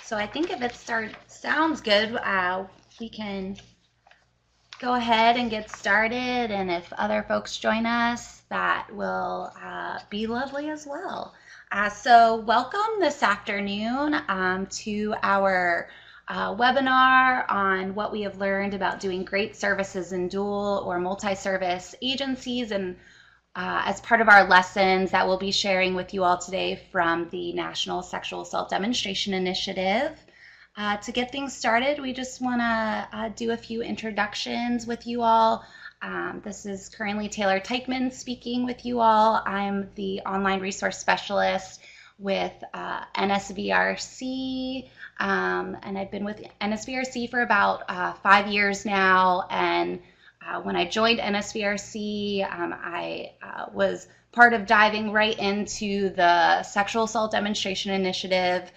So I think if it sounds good, we can go ahead and get started. And if other folks join us, that will be lovely as well. So welcome this afternoon to our webinar on what we have learned about doing great services in dual or multi-service agencies, and as part of our lessons that we'll be sharing with you all today from the National Sexual Assault Demonstration Initiative. To get things started, we just want to do a few introductions with you all. This is currently Taylor Teichman speaking with you all. I'm the online resource specialist with NSVRC, and I've been with NSVRC for about 5 years now. And when I joined NSVRC, I was part of diving right into the Sexual Assault Demonstration Initiative.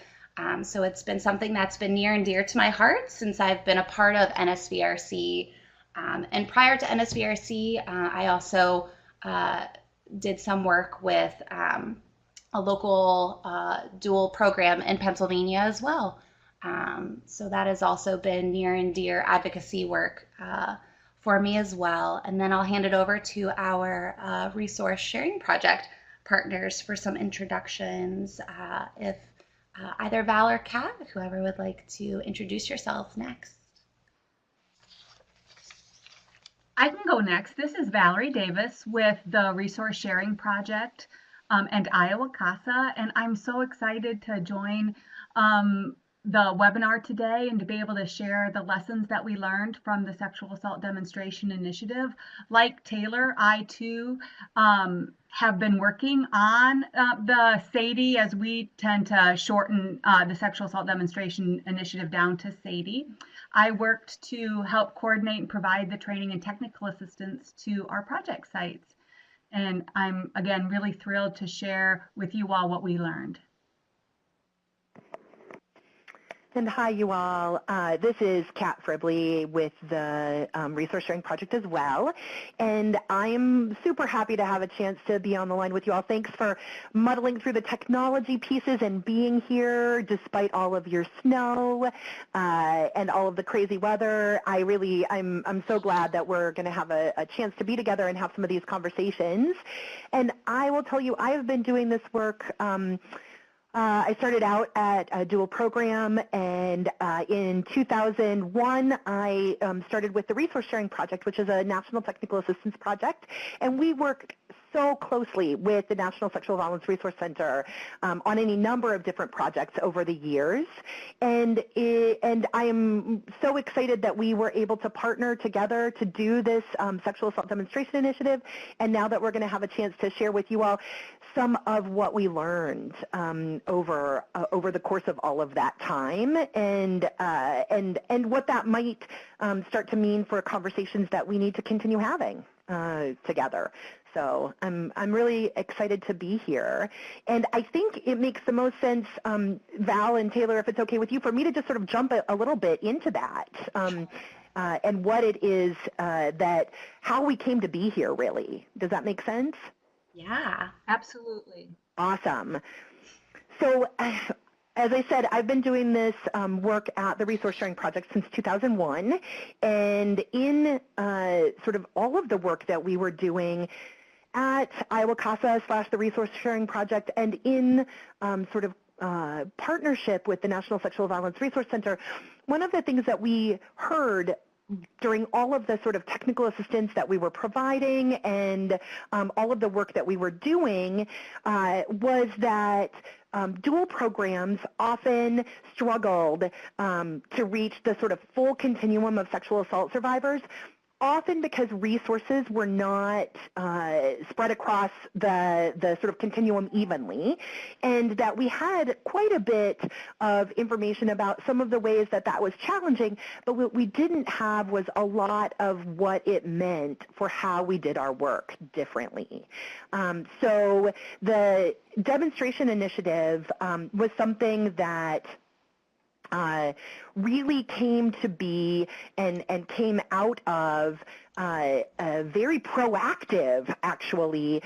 So it's been something that's been near and dear to my heart since I've been a part of NSVRC. And prior to NSVRC, I also did some work with a local dual program in Pennsylvania as well. So that has also been near and dear advocacy work for me as well. And then I'll hand it over to our resource sharing project partners for some introductions. If either Val or Kat, whoever would like to introduce yourself next. I can go next. This is Valerie Davis with the Resource Sharing Project and Iowa CASA, and I'm so excited to join the webinar today and to be able to share the lessons that we learned from the Sexual Assault Demonstration Initiative. Like Taylor, I too have been working on the SADE, as we tend to shorten the Sexual Assault Demonstration Initiative down to SADE. I worked to help coordinate and provide the training and technical assistance to our project sites. And I'm, again, really thrilled to share with you all what we learned. And hi, you all. This is Kat Fribley with the Resource Sharing Project as well. And I'm super happy to have a chance to be on the line with you all. Thanks for muddling through the technology pieces and being here despite all of your snow and all of the crazy weather. I'm so glad that we're going to have a chance to be together and have some of these conversations. And I will tell you, I have been doing this work I started out at a dual program, and in 2001, I started with the Resource Sharing Project, which is a national technical assistance project, and we worked so closely with the National Sexual Violence Resource Center on any number of different projects over the years, and I am so excited that we were able to partner together to do this Sexual Assault Demonstration Initiative, and now that we're going to have a chance to share with you all some of what we learned over the course of all of that time, and what that might start to mean for conversations that we need to continue having together. So I'm really excited to be here, and I think it makes the most sense, Val and Taylor, if it's okay with you, for me to just sort of jump a little bit into that and what it is how we came to be here, really. Does that make sense? Yeah, absolutely. Awesome. So as I said, I've been doing this work at the Resource Sharing Project since 2001, and in sort of all of the work that we were doing at Iowa CASA / the Resource Sharing Project, and in sort of partnership with the National Sexual Violence Resource Center, one of the things that we heard during all of the sort of technical assistance that we were providing and all of the work that we were doing was that dual programs often struggled to reach the sort of full continuum of sexual assault survivors, often because resources were not spread across the sort of continuum evenly, and that we had quite a bit of information about some of the ways that that was challenging, but what we didn't have was a lot of what it meant for how we did our work differently. So the demonstration initiative was something that really came to be and came out of a very proactive, actually,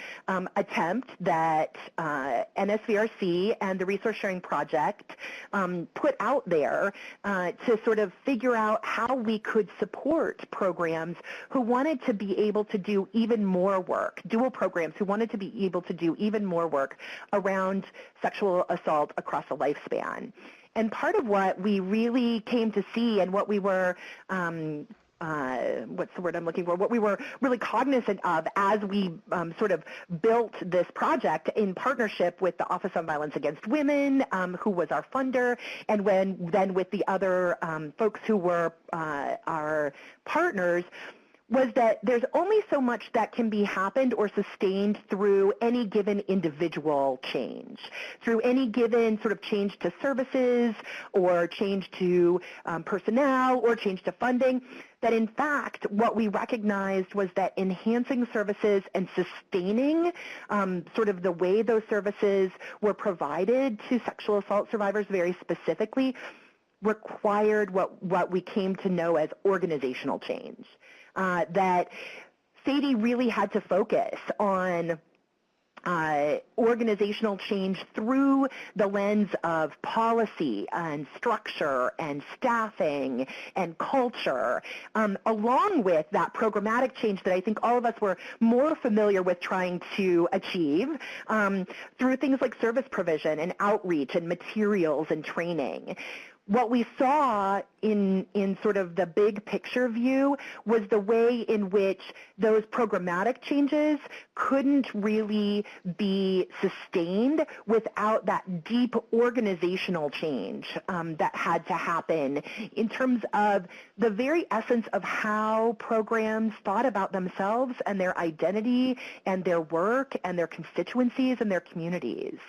attempt that NSVRC and the Resource Sharing Project put out there to sort of figure out how we could support programs who wanted to be able to do even more work, dual programs who wanted to be able to do even more work around sexual assault across a lifespan. And part of what we really came to see and what we were what's the word I'm looking for? What we were really cognizant of as we sort of built this project in partnership with the Office on Violence Against Women, who was our funder, and then with the other folks who were our partners, was that there's only so much that can be happened or sustained through any given individual change, through any given sort of change to services or change to personnel or change to funding, that in fact what we recognized was that enhancing services and sustaining sort of the way those services were provided to sexual assault survivors very specifically required what we came to know as organizational change. That Sadie really had to focus on organizational change through the lens of policy and structure and staffing and culture, along with that programmatic change that I think all of us were more familiar with trying to achieve through things like service provision and outreach and materials and training. What we saw in sort of the big picture view was the way in which those programmatic changes couldn't really be sustained without that deep organizational change that had to happen in terms of the very essence of how programs thought about themselves and their identity and their work and their constituencies and their communities.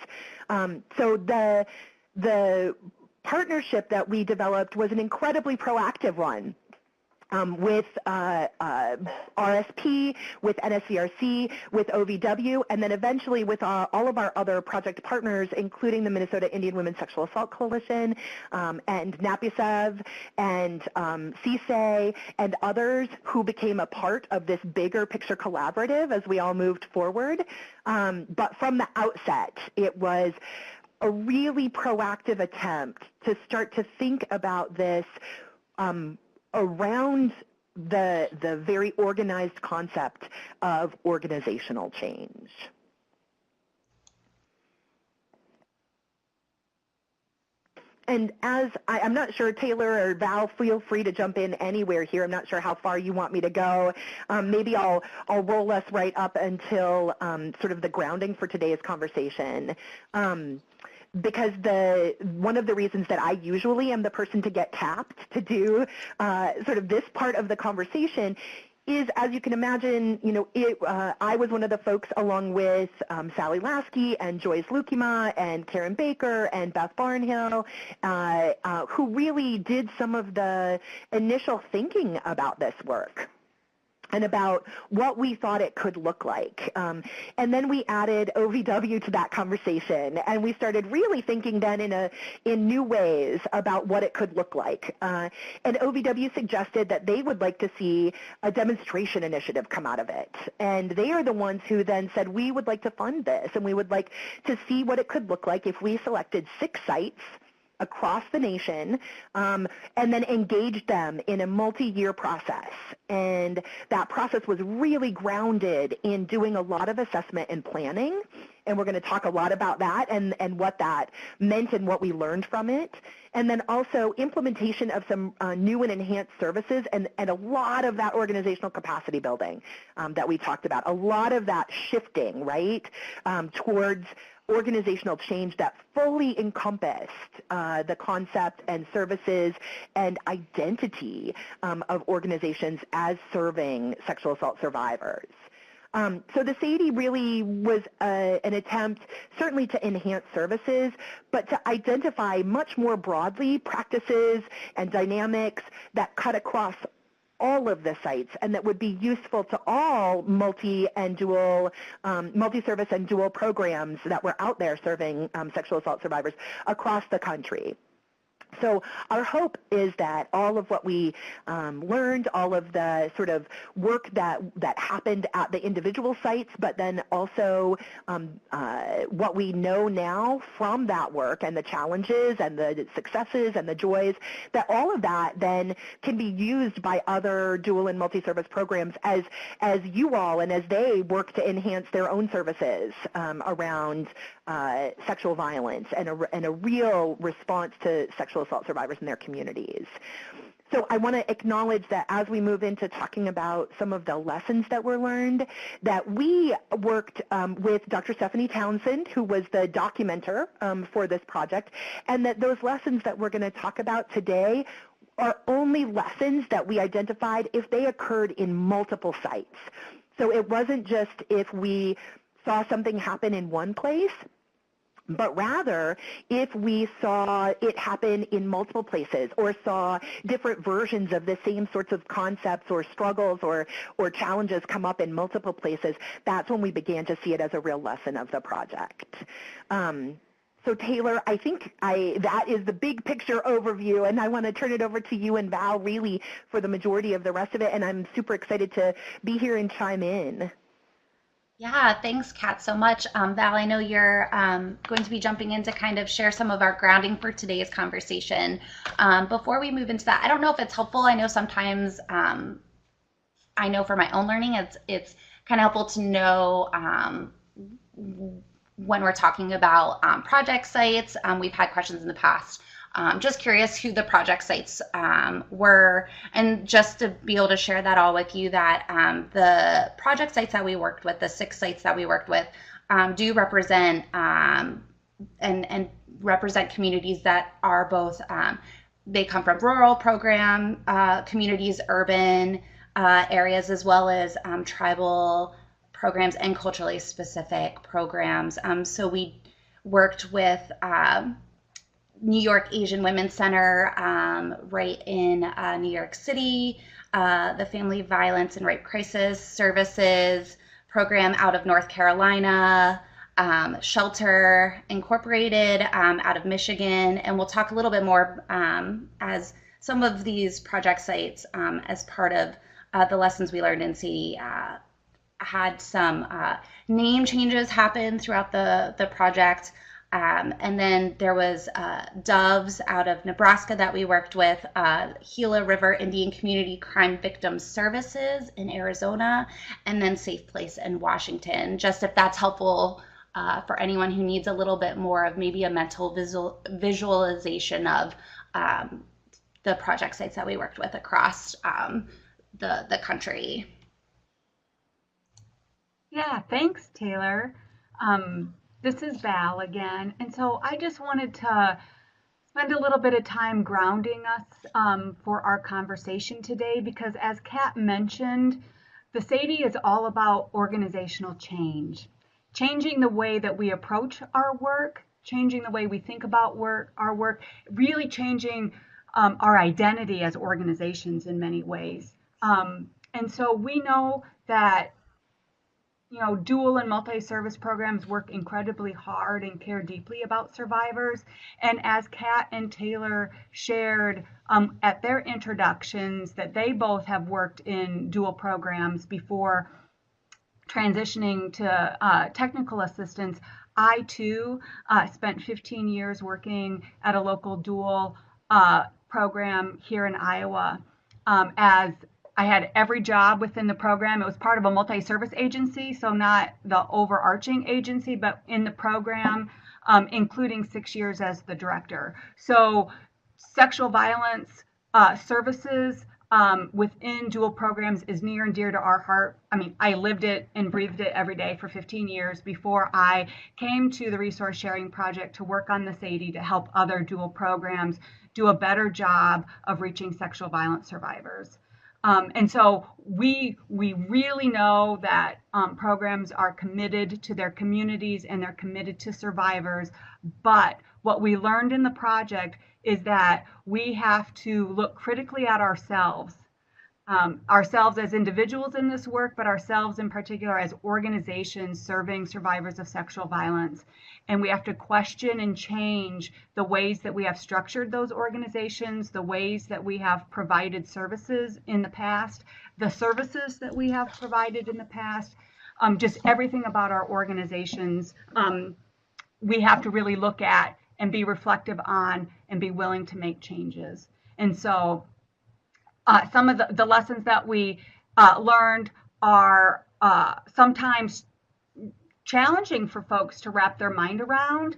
So the partnership that we developed was an incredibly proactive one with RSP, with NSVRC, with OVW, and then eventually with all of our other project partners, including the Minnesota Indian Women's Sexual Assault Coalition and NAPUSEV and CSAE and others who became a part of this bigger picture collaborative as we all moved forward. But from the outset, it was a really proactive attempt to start to think about this around the very organized concept of organizational change. And as I'm not sure, Taylor or Val, feel free to jump in anywhere here. I'm not sure how far you want me to go. Maybe I'll roll us right up until sort of the grounding for today's conversation. Because one of the reasons that I usually am the person to get tapped to do sort of this part of the conversation is, as you can imagine, I was one of the folks along with Sally Lasky and Joyce Lukema and Karen Baker and Beth Barnhill who really did some of the initial thinking about this work and about what we thought it could look like. And then we added OVW to that conversation, and we started really thinking then in new ways about what it could look like. And OVW suggested that they would like to see a demonstration initiative come out of it. And they are the ones who then said, we would like to fund this, and we would like to see what it could look like if we selected 6 sites across the nation, and then engaged them in a multi-year process. And that process was really grounded in doing a lot of assessment and planning, and we're going to talk a lot about that and what that meant and what we learned from it. And then also implementation of some new and enhanced services and a lot of that organizational capacity building that we talked about, a lot of that shifting, right, towards organizational change that fully encompassed the concept and services and identity of organizations as serving sexual assault survivors. So the SADE really was an attempt certainly to enhance services, but to identify much more broadly practices and dynamics that cut across all of the sites and that would be useful to all multi-service and dual programs that were out there serving sexual assault survivors across the country. So our hope is that all of what we learned, all of the sort of work that happened at the individual sites, but then also what we know now from that work and the challenges and the successes and the joys, that all of that then can be used by other dual and multi-service programs as you all and as they work to enhance their own services around sexual violence and a real response to sexual assault survivors in their communities. So I want to acknowledge that as we move into talking about some of the lessons that were learned, that we worked with Dr. Stephanie Townsend, who was the documenter for this project, and that those lessons that we're going to talk about today are only lessons that we identified if they occurred in multiple sites. So it wasn't just if we saw something happen in one place, but rather if we saw it happen in multiple places or saw different versions of the same sorts of concepts or struggles or challenges come up in multiple places, that's when we began to see it as a real lesson of the project. So Taylor, I think that is the big picture overview, and I want to turn it over to you and Val really for the majority of the rest of it, and I'm super excited to be here and chime in. Yeah, thanks, Kat, so much. Val, I know you're going to be jumping in to kind of share some of our grounding for today's conversation. Before we move into that, I don't know if it's helpful. I know sometimes, I know for my own learning, it's kind of helpful to know when we're talking about project sites. We've had questions in the past. Just curious who the project sites were, and just to be able to share that all with you, that the project sites that we worked with, the 6 sites that we worked with, do represent and represent communities that are both, they come from rural program communities, urban areas, as well as tribal programs and culturally specific programs. So we worked with New York Asian Women's Center right in New York City, the Family Violence and Rape Crisis Services program out of North Carolina, Shelter Incorporated out of Michigan, and we'll talk a little bit more as some of these project sites as part of the lessons we learned in Sadie had some name changes happen throughout the project. And then there was Doves out of Nebraska that we worked with, Gila River Indian Community Crime Victims Services in Arizona, and then Safe Place in Washington. Just if that's helpful for anyone who needs a little bit more of maybe a mental visualization of the project sites that we worked with across the country. Yeah, thanks, Taylor. This is Val again, and so I just wanted to spend a little bit of time grounding us for our conversation today, because as Kat mentioned, the Sadie is all about organizational change, changing the way that we approach our work, changing the way we think about our work, really changing our identity as organizations in many ways. And so we know that dual and multi-service programs work incredibly hard and care deeply about survivors. And as Kat and Taylor shared at their introductions, that they both have worked in dual programs before transitioning to technical assistance. I too spent 15 years working at a local dual program here in Iowa as I had every job within the program. It was part of a multi-service agency, so not the overarching agency, but in the program, including 6 years as the director. So sexual violence services within dual programs is near and dear to our heart. I mean, I lived it and breathed it every day for 15 years before I came to the Resource Sharing Project to work on the Sadie to help other dual programs do a better job of reaching sexual violence survivors. And so we really know that programs are committed to their communities and they're committed to survivors. But what we learned in the project is that we have to look critically at ourselves ourselves as individuals in this work, but ourselves in particular as organizations serving survivors of sexual violence. And we have to question and change the ways that we have structured those organizations, the ways that we have provided services in the past, the services that we have provided in the past, just everything about our organizations. We have to really look at and be reflective on and be willing to make changes. And so some of the lessons that we learned are sometimes challenging for folks to wrap their mind around.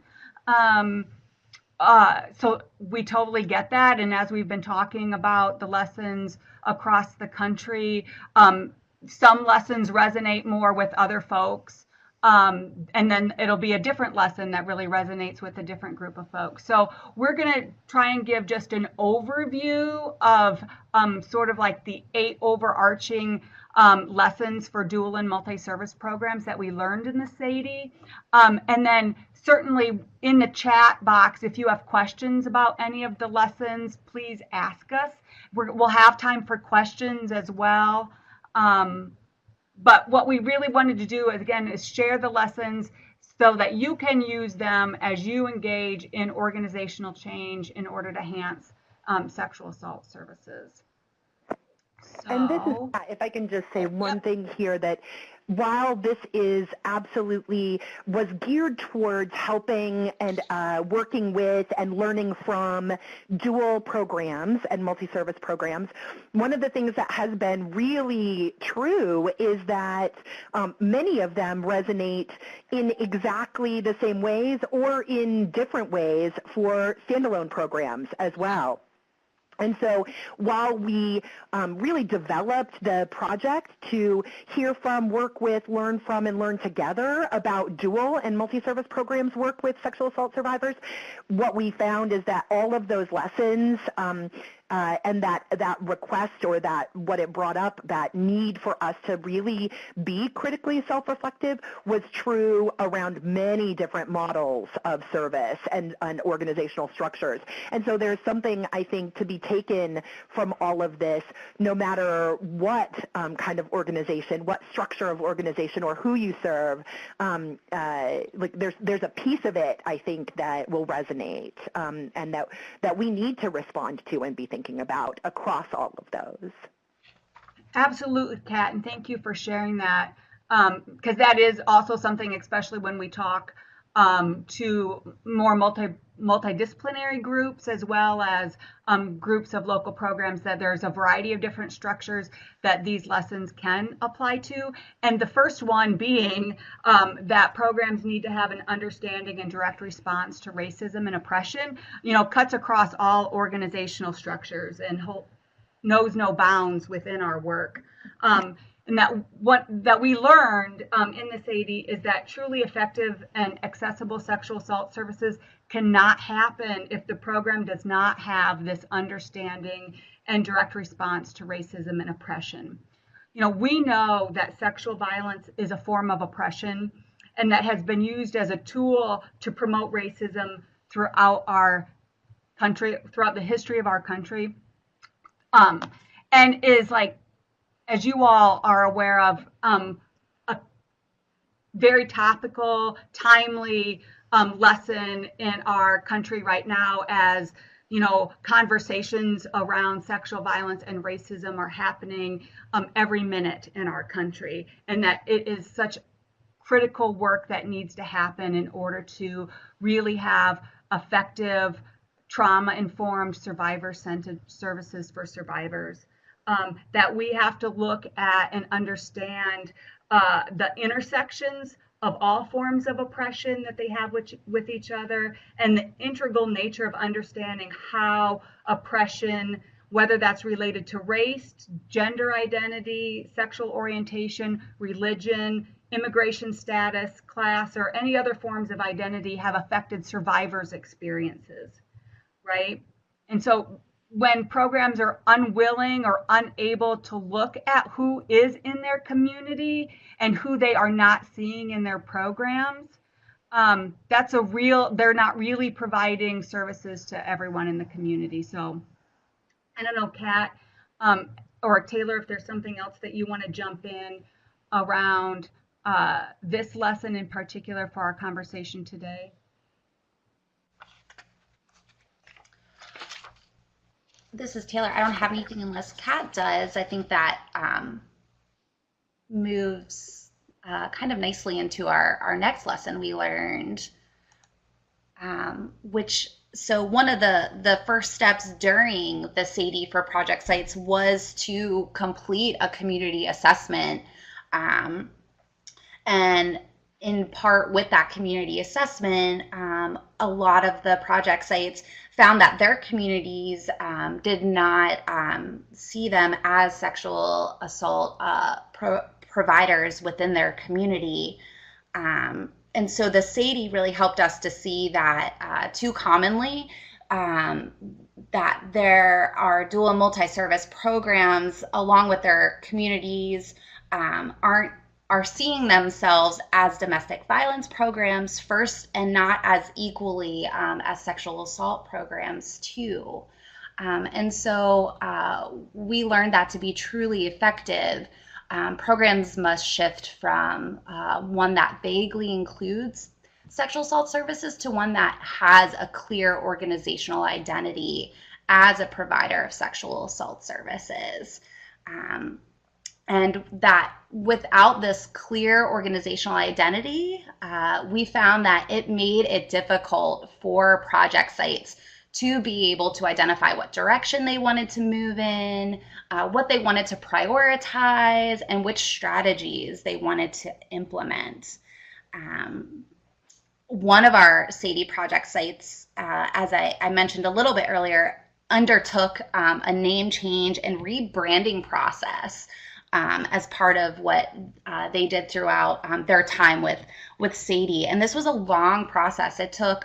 So we totally get that. And as we've been talking about the lessons across the country, some lessons resonate more with other folks. And then it'll be a different lesson that really resonates with a different group of folks. So we're going to try and give just an overview of sort of like the 8 overarching lessons for dual and multi-service programs that we learned in the SADE. And then certainly in the chat box, if you have questions about any of the lessons, please ask us. We'll have time for questions as well. But what we really wanted to do is, again, is share the lessons so that you can use them as you engage in organizational change in order to enhance sexual assault services. So, and this is, if I can just say one thing here, that while this is absolutely was geared towards helping and working with and learning from dual programs and multi-service programs, one of the things that has been really true is that many of them resonate in exactly the same ways or in different ways for standalone programs as well. And so while we really developed the project to hear from, work with, learn from, and learn together about dual and multi-service programs work with sexual assault survivors, what we found is that all of those lessons and that request, or that what it brought up, that need for us to really be critically self-reflective, was true around many different models of service and organizational structures. And so there's something, I think, to be taken from all of this, no matter what kind of organization, what structure of organization, or who you serve. Like there's a piece of it, I think, that will resonate, and that we need to respond to and be thinking about across all of those. Absolutely, Kat, and thank you for sharing that, because that is also something, especially when we talk to more multidisciplinary groups, as well as groups of local programs, that there's a variety of different structures that these lessons can apply to. And the first one being that programs need to have an understanding and direct response to racism and oppression, cuts across all organizational structures and knows no bounds within our work. And that we learned in the SADE is that truly effective and accessible sexual assault services cannot happen if the program does not have this understanding and direct response to racism and oppression. We know that sexual violence is a form of oppression, and that has been used as a tool to promote racism throughout our country, throughout the history of our country, and is, like, as you all are aware of, a very topical, timely lesson in our country right now, as conversations around sexual violence and racism are happening every minute in our country, and that it is such critical work that needs to happen in order to really have effective, trauma-informed, survivor-centered services for survivors. That we have to look at and understand the intersections of all forms of oppression that they have with each other, and the integral nature of understanding how oppression, whether that's related to race, gender identity, sexual orientation, religion, immigration status, class, or any other forms of identity, have affected survivors' experiences, right? And so when programs are unwilling or unable to look at who is in their community and who they are not seeing in their programs, they're not really providing services to everyone in the community. So I don't know, Kat, Or Taylor, if there's something else that you want to jump in around this lesson in particular for our conversation today. This is Taylor. I don't have anything unless Kat does. I think that moves kind of nicely into our next lesson we learned, so one of the first steps during the SADE for project sites was to complete a community assessment. And in part with that community assessment, a lot of the project sites found that their communities did not see them as sexual assault providers within their community. And so the SADE really helped us to see that too commonly that there are dual and multi-service programs along with their communities are seeing themselves as domestic violence programs first and not as equally as sexual assault programs too. And so we learned that to be truly effective, programs must shift from one that vaguely includes sexual assault services to one that has a clear organizational identity as a provider of sexual assault services. And that without this clear organizational identity, we found that it made it difficult for project sites to be able to identify what direction they wanted to move in, what they wanted to prioritize, and which strategies they wanted to implement. One of our SADE project sites, as I mentioned a little bit earlier, undertook a name change and rebranding process as part of what they did throughout their time with SADE. And this was a long process. It took,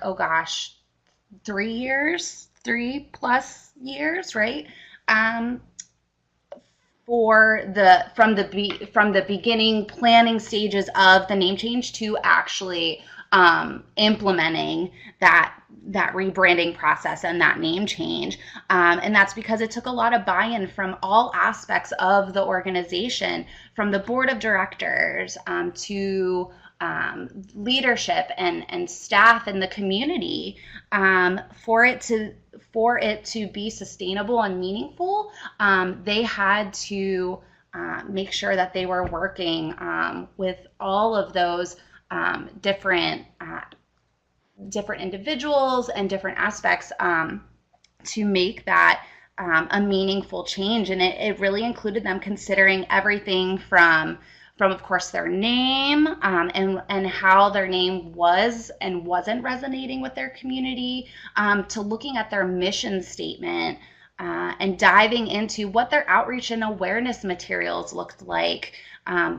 3+ years, right? From the beginning planning stages of the name change to actually implementing that rebranding process and that name change. And that's because it took a lot of buy-in from all aspects of the organization, from the board of directors to leadership and staff in the community, for it to be sustainable and meaningful. They had to make sure that they were working with all of those different individuals and different aspects to make that a meaningful change. And it really included them considering everything from of course their name and how their name was and wasn't resonating with their community, to looking at their mission statement and diving into what their outreach and awareness materials looked like,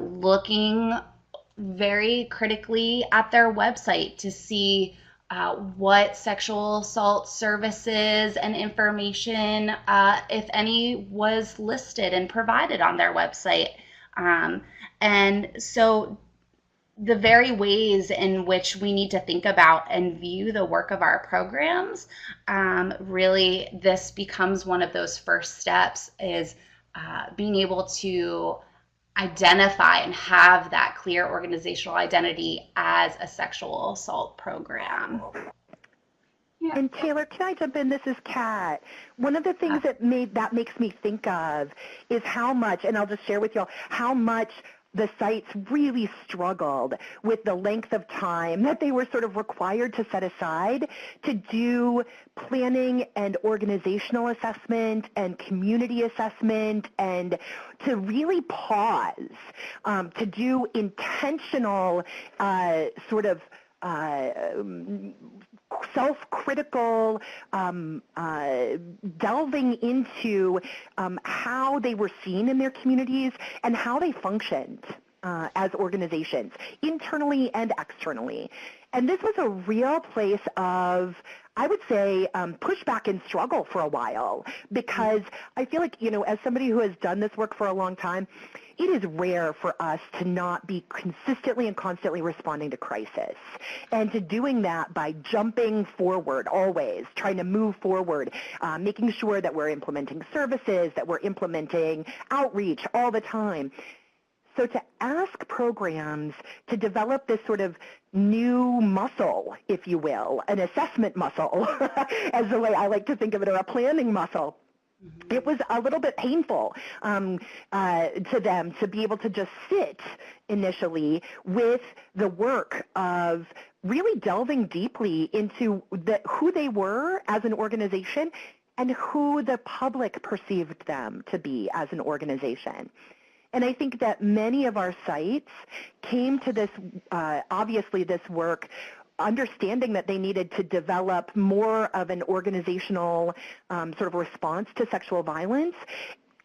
looking very critically at their website to see what sexual assault services and information, if any, was listed and provided on their website. And so the very ways in which we need to think about and view the work of our programs, really this becomes one of those first steps, is being able to identify and have that clear organizational identity as a sexual assault program. Yeah. And Taylor, can I jump in? This is Kat. One of the things that makes me think of is how much, and I'll just share with y'all, how much the sites really struggled with the length of time that they were sort of required to set aside to do planning and organizational assessment and community assessment, and to really pause, to do intentional sort of self-critical delving into how they were seen in their communities and how they functioned as organizations, internally and externally. And this was a real place of, I would say, pushback and struggle for a while, because I feel like, as somebody who has done this work for a long time, it is rare for us to not be consistently and constantly responding to crisis, and to doing that by jumping forward always, trying to move forward, making sure that we're implementing services, that we're implementing outreach all the time. So to ask programs to develop this sort of new muscle, if you will, an assessment muscle, as the way I like to think of it, or a planning muscle, it was a little bit painful to them to be able to just sit initially with the work of really delving deeply into who they were as an organization and who the public perceived them to be as an organization. And I think that many of our sites came to this, obviously this work, understanding that they needed to develop more of an organizational sort of response to sexual violence.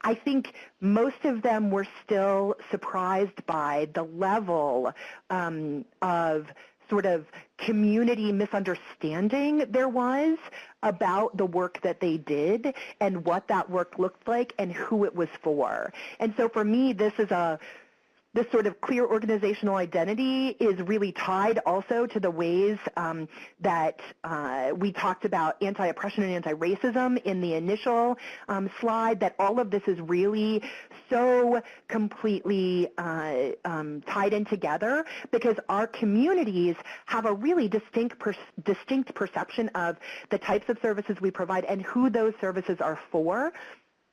I think most of them were still surprised by the level of sort of community misunderstanding there was about the work that they did and what that work looked like and who it was for. And so for me, this sort of clear organizational identity is really tied also to the ways that we talked about anti-oppression and anti-racism in the initial slide, that all of this is really so completely tied in together, because our communities have a really distinct perception of the types of services we provide and who those services are for.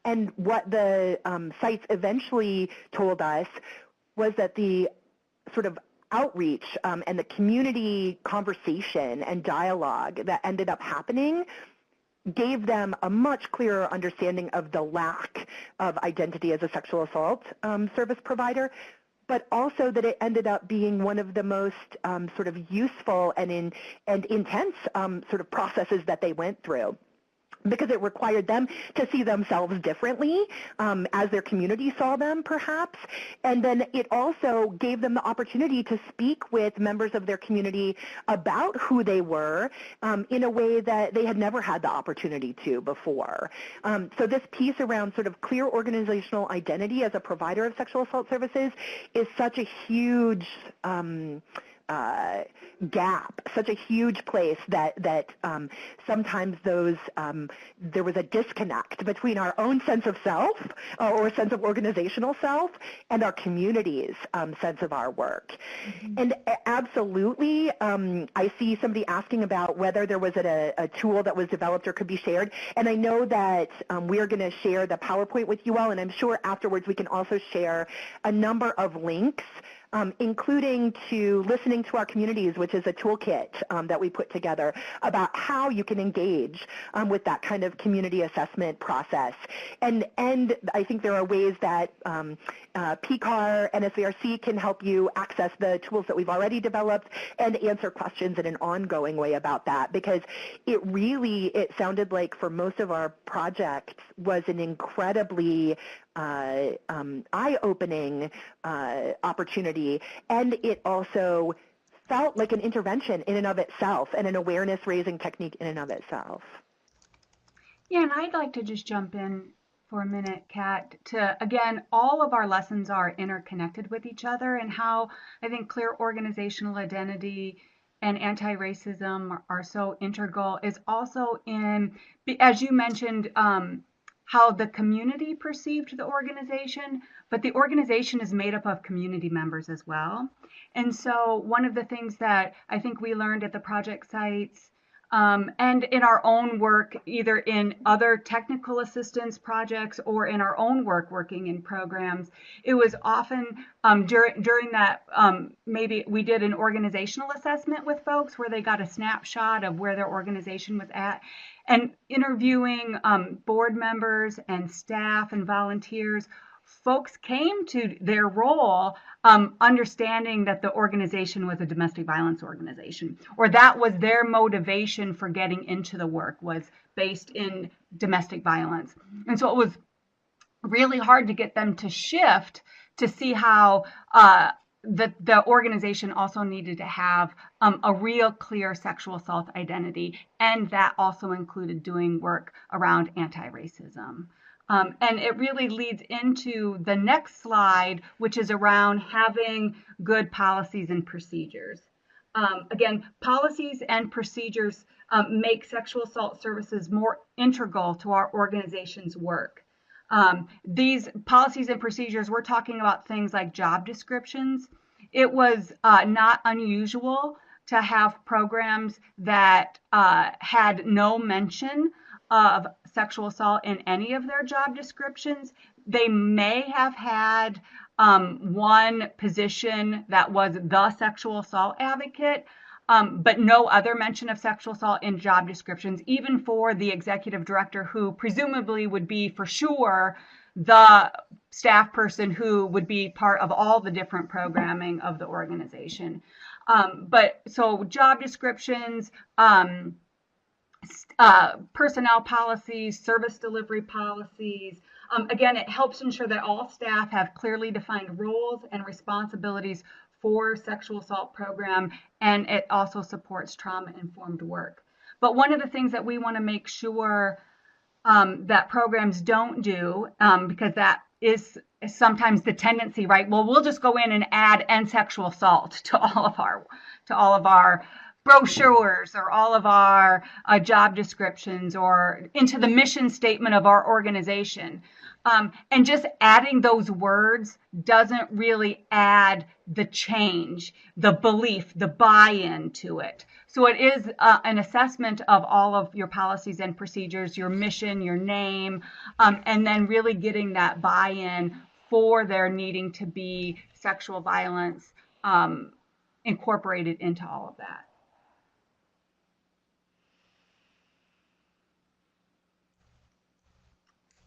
And what the sites eventually told us was that the sort of outreach and the community conversation and dialogue that ended up happening gave them a much clearer understanding of the lack of identity as a sexual assault service provider, but also that it ended up being one of the most sort of useful and intense sort of processes that they went through, because it required them to see themselves differently as their community saw them, perhaps. And then it also gave them the opportunity to speak with members of their community about who they were in a way that they had never had the opportunity to before. So this piece around sort of clear organizational identity as a provider of sexual assault services is such a huge gap, such a huge place that sometimes there was a disconnect between our own sense of self or sense of organizational self and our community's sense of our work. Mm-hmm. And absolutely, I see somebody asking about whether there was a tool that was developed or could be shared, and I know that we're going to share the PowerPoint with you all, and I'm sure afterwards we can also share a number of links including to Listening to Our Communities, which is a toolkit that we put together about how you can engage with that kind of community assessment process. And I think there are ways that PCAR and SVRC can help you access the tools that we've already developed and answer questions in an ongoing way about that, because it sounded like for most of our projects was an incredibly eye-opening opportunity, and it also felt like an intervention in and of itself and an awareness-raising technique in and of itself. Yeah, and I'd like to just jump in for a minute, Kat, to, again, all of our lessons are interconnected with each other, and how I think clear organizational identity and anti-racism are so integral is also in, as you mentioned, how the community perceived the organization, but the organization is made up of community members as well. And so one of the things that I think we learned at the project sites and in our own work, either in other technical assistance projects or in our own work working in programs, it was often during that, maybe we did an organizational assessment with folks where they got a snapshot of where their organization was at, and interviewing board members and staff and volunteers. Folks came to their role understanding that the organization was a domestic violence organization, or that was their motivation for getting into the work, was based in domestic violence. And so it was really hard to get them to shift to see how the organization also needed to have a real clear sexual assault identity, and that also included doing work around anti-racism. And it really leads into the next slide, which is around having good policies and procedures. Again, policies and procedures make sexual assault services more integral to our organization's work. These policies and procedures, we're talking about things like job descriptions. It was not unusual to have programs that had no mention of sexual assault in any of their job descriptions. They may have had one position that was the sexual assault advocate, but no other mention of sexual assault in job descriptions, even for the executive director, who presumably would be for sure the staff person who would be part of all the different programming of the organization. But so job descriptions, personnel policies, service delivery policies. Again, it helps ensure that all staff have clearly defined roles and responsibilities for sexual assault program, and it also supports trauma-informed work. But one of the things that we want to make sure that programs don't do, because that is sometimes the tendency, right? Well, we'll just go in and add end sexual assault to all of our brochures or all of our job descriptions or into the mission statement of our organization. And just adding those words doesn't really add the change, the belief, the buy-in to it. So it is an assessment of all of your policies and procedures, your mission, your name, and then really getting that buy-in for there needing to be sexual violence incorporated into all of that.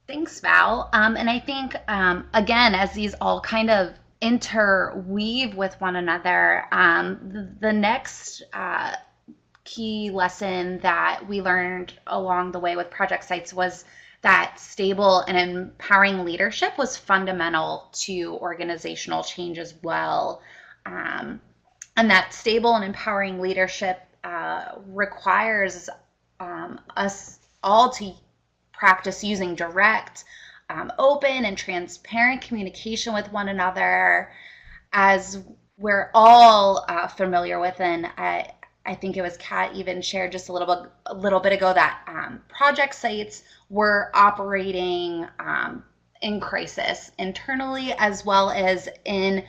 Thanks, Val. And I think, again, as these all kind of interweave with one another, the next key lesson that we learned along the way with Project Sites was that stable and empowering leadership was fundamental to organizational change as well. And that stable and empowering leadership requires us all to practice using direct, open, and transparent communication with one another, as we're all familiar with. And I think it was Kat even shared just a little bit ago that Project Sites were operating in crisis internally, as well as in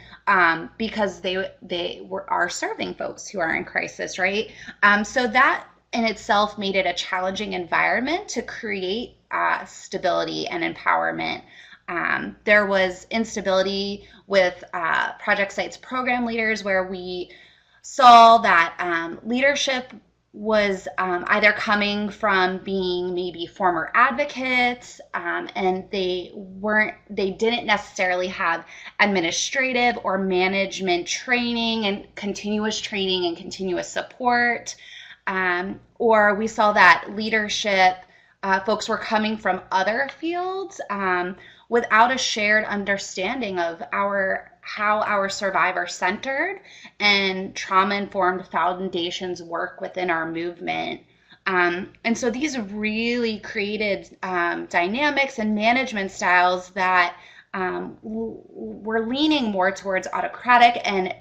because they are serving folks who are in crisis, right? So that in itself made it a challenging environment to create stability and empowerment. There was instability with Project Sites program leaders, where we saw that leadership was either coming from being maybe former advocates, and they didn't necessarily have administrative or management training and continuous support. Or we saw that leadership folks were coming from other fields without a shared understanding of how our survivor-centered and trauma-informed foundations work within our movement. And so these really created dynamics and management styles that were leaning more towards autocratic and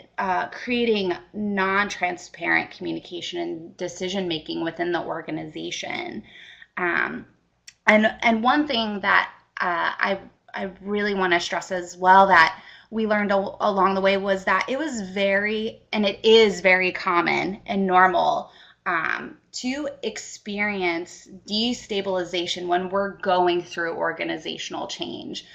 creating non-transparent communication and decision-making within the organization. And one thing that I really want to stress as well that we learned along the way was that it is very common and normal to experience destabilization when we're going through organizational change.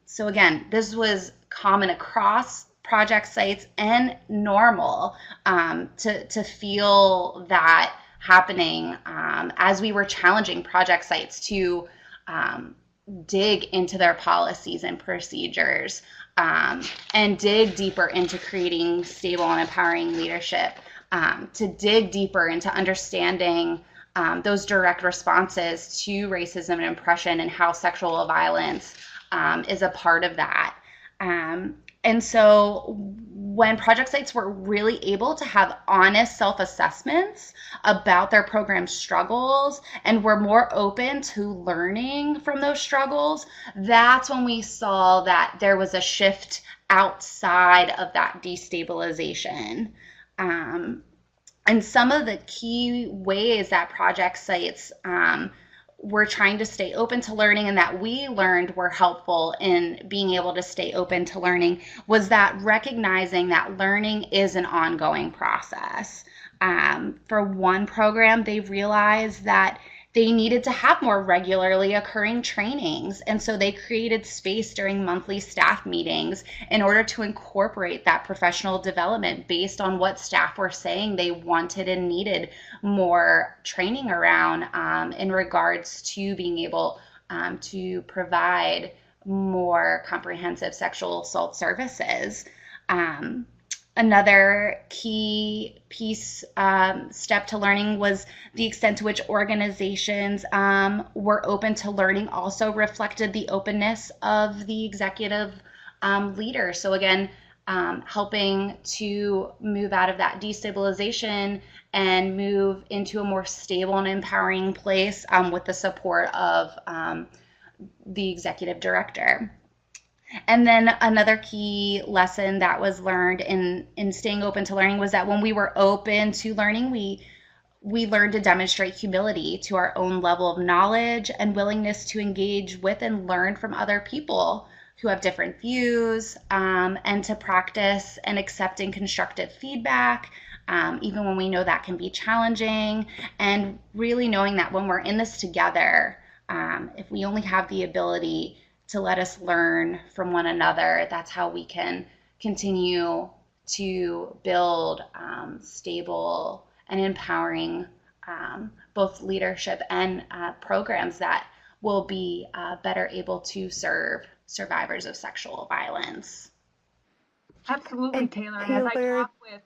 So again, this was common across Project Sites and normal to feel that happening as we were challenging Project Sites to dig into their policies and procedures and dig deeper into creating stable and empowering leadership, to dig deeper into understanding those direct responses to racism and oppression and how sexual violence is a part of that. And so when project sites were really able to have honest self-assessments about their program struggles and were more open to learning from those struggles, that's when we saw that there was a shift outside of that destabilization. And some of the key ways that project sites were trying to stay open to learning and that we learned were helpful in being able to stay open to learning was that recognizing that learning is an ongoing process. For one program, they realized that they needed to have more regularly occurring trainings. And so they created space during monthly staff meetings in order to incorporate that professional development based on what staff were saying they wanted and needed more training around in regards to being able to provide more comprehensive sexual assault services. Another key piece step to learning was the extent to which organizations were open to learning also reflected the openness of the executive leader. So again, helping to move out of that destabilization and move into a more stable and empowering place with the support of the executive director. And then another key lesson that was learned in staying open to learning was that when we were open to learning, we learned to demonstrate humility to our own level of knowledge and willingness to engage with and learn from other people who have different views, and to practice and accepting constructive feedback, even when we know that can be challenging, and really knowing that when we're in this together, if we only have the ability to let us learn from one another, that's how we can continue to build stable and empowering both leadership and programs that will be better able to serve survivors of sexual violence. Absolutely, And Taylor. And as I Taylor, talk with,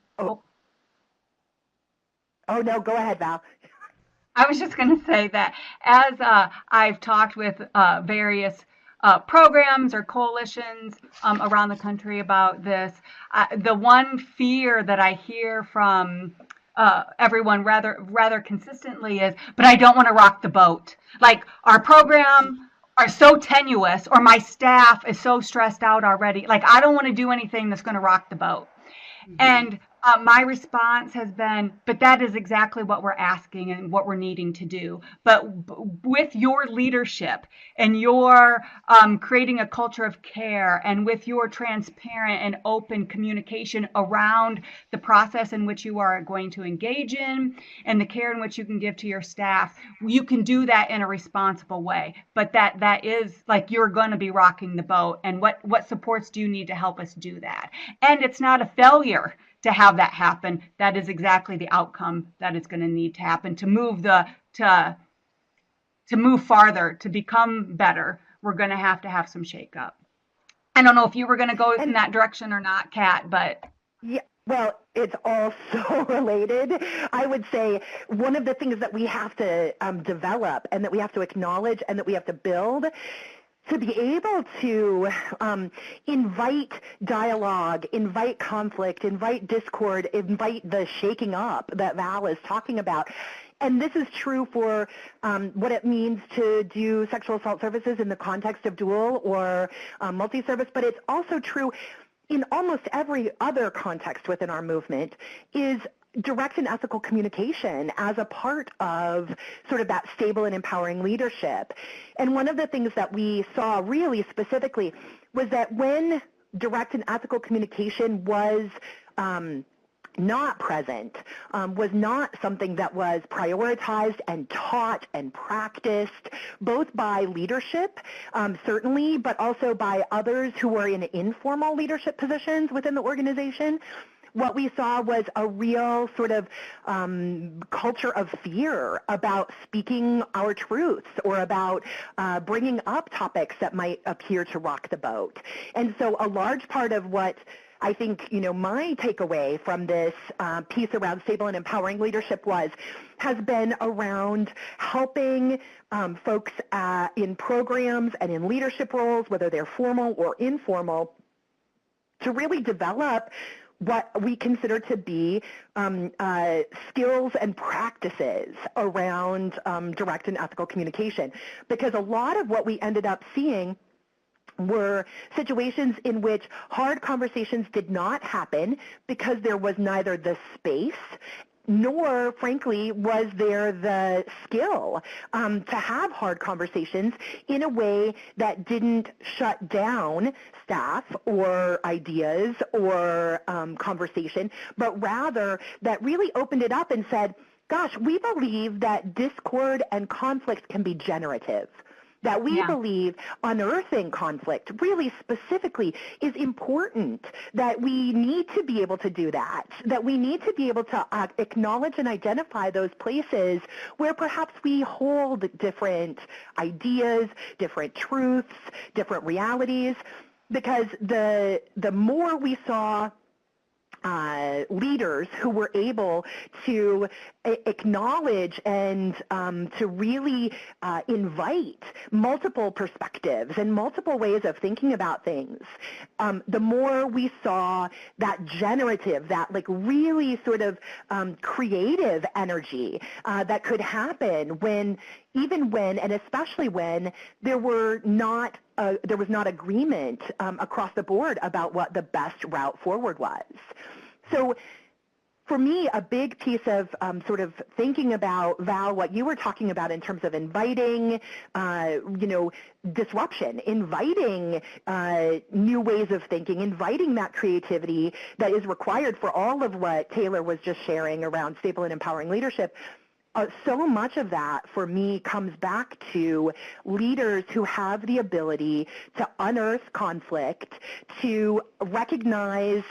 oh no, go ahead, Val. I was just going to say that as I've talked with various programs or coalitions around the country about this, the one fear that I hear from everyone rather consistently is, but I don't want to rock the boat. Like our program are so tenuous, or my staff is so stressed out already. Like I don't want to do anything that's going to rock the boat. Mm-hmm. And my response has been, but that is exactly what we're asking and what we're needing to do. But with your leadership and your creating a culture of care, and with your transparent and open communication around the process in which you are going to engage in and the care in which you can give to your staff, you can do that in a responsible way. But that is like, you're going to be rocking the boat. And what supports do you need to help us do that? And it's not a failure to have that happen. That is exactly the outcome that is going to need to happen to move to move farther, to become better. We're going to have some shakeup. I don't know if you were going to go in that direction or not, Kat, but yeah. Well, it's all so related. I would say one of the things that we have to develop, and that we have to acknowledge, and that we have to build, to be able to invite dialogue, invite conflict, invite discord, invite the shaking up that Val is talking about. And this is true for what it means to do sexual assault services in the context of dual or multi-service, but it's also true in almost every other context within our movement, is direct and ethical communication as a part of sort of that stable and empowering leadership. And one of the things that we saw really specifically was that when direct and ethical communication was not present, was not something that was prioritized and taught and practiced, both by leadership, certainly, but also by others who were in informal leadership positions within the organization. What we saw was a real sort of culture of fear about speaking our truths, or about bringing up topics that might appear to rock the boat. And so a large part of what I think, my takeaway from this piece around stable and empowering leadership has been around helping folks in programs and in leadership roles, whether they're formal or informal, to really develop what we consider to be skills and practices around direct and ethical communication. Because a lot of what we ended up seeing were situations in which hard conversations did not happen because there was neither the space nor, frankly, was there the skill to have hard conversations in a way that didn't shut down staff or ideas or conversation, but rather that really opened it up and said, gosh, we believe that discord and conflict can be generative. That we believe unearthing conflict really specifically is important, that we need to be able to do that, that we need to be able to acknowledge and identify those places where perhaps we hold different ideas, different truths, different realities, because the more we saw leaders who were able to acknowledge and to really invite multiple perspectives and multiple ways of thinking about things, the more we saw that generative, that like really sort of creative energy that could happen when, even when, and especially when there was not agreement across the board about what the best route forward was. So for me, a big piece of sort of thinking about, Val, what you were talking about in terms of inviting, disruption, inviting new ways of thinking, inviting that creativity that is required for all of what Taylor was just sharing around stable and empowering leadership. So much of that, for me, comes back to leaders who have the ability to unearth conflict, to recognize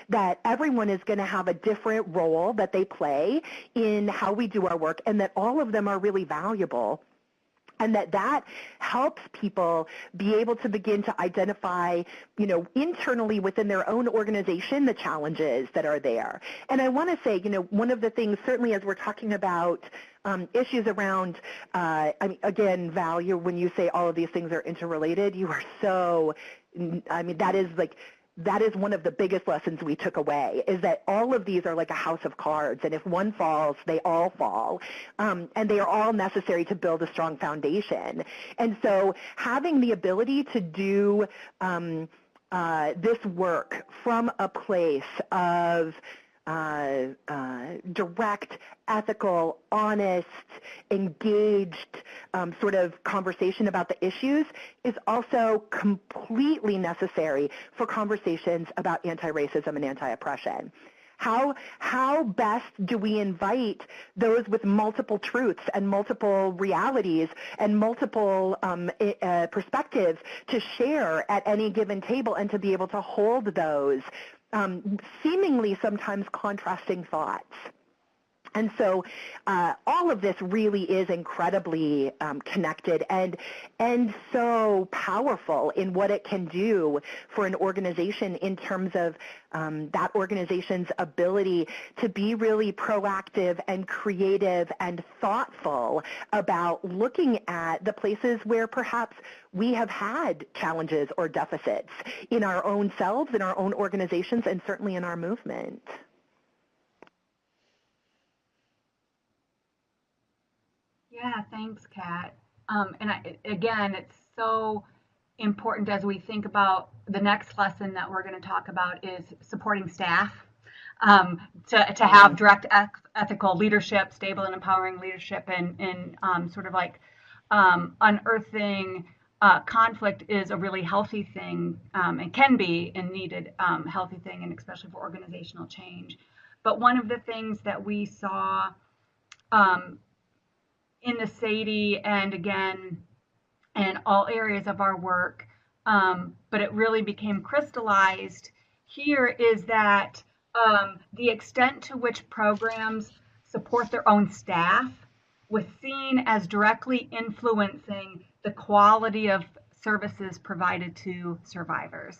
that everyone is going to have a different role that they play in how we do our work, and that all of them are really valuable. And that helps people be able to begin to identify, internally within their own organization, the challenges that are there. And I want to say, one of the things, certainly as we're talking about issues around, again, Val, when you say all of these things are interrelated, you are so, that is one of the biggest lessons we took away, is that all of these are like a house of cards, and if one falls, they all fall, and they are all necessary to build a strong foundation. And so having the ability to do this work from a place of direct, ethical, honest, engaged sort of conversation about the issues is also completely necessary for conversations about anti-racism and anti-oppression. How best do we invite those with multiple truths and multiple realities and multiple perspectives to share at any given table, and to be able to hold those seemingly sometimes contrasting thoughts? And so all of this really is incredibly connected and so powerful in what it can do for an organization in terms of that organization's ability to be really proactive and creative and thoughtful about looking at the places where perhaps we have had challenges or deficits in our own selves, in our own organizations, and certainly in our movement. Yeah, thanks, Kat. Again, it's so important as we think about the next lesson that we're going to talk about is supporting staff to have direct ethical leadership, stable and empowering leadership, and sort of like unearthing conflict is a really healthy thing and can be a needed healthy thing, and especially for organizational change. But one of the things that we saw in the SADE and again in all areas of our work, but it really became crystallized here, is that the extent to which programs support their own staff was seen as directly influencing the quality of services provided to survivors.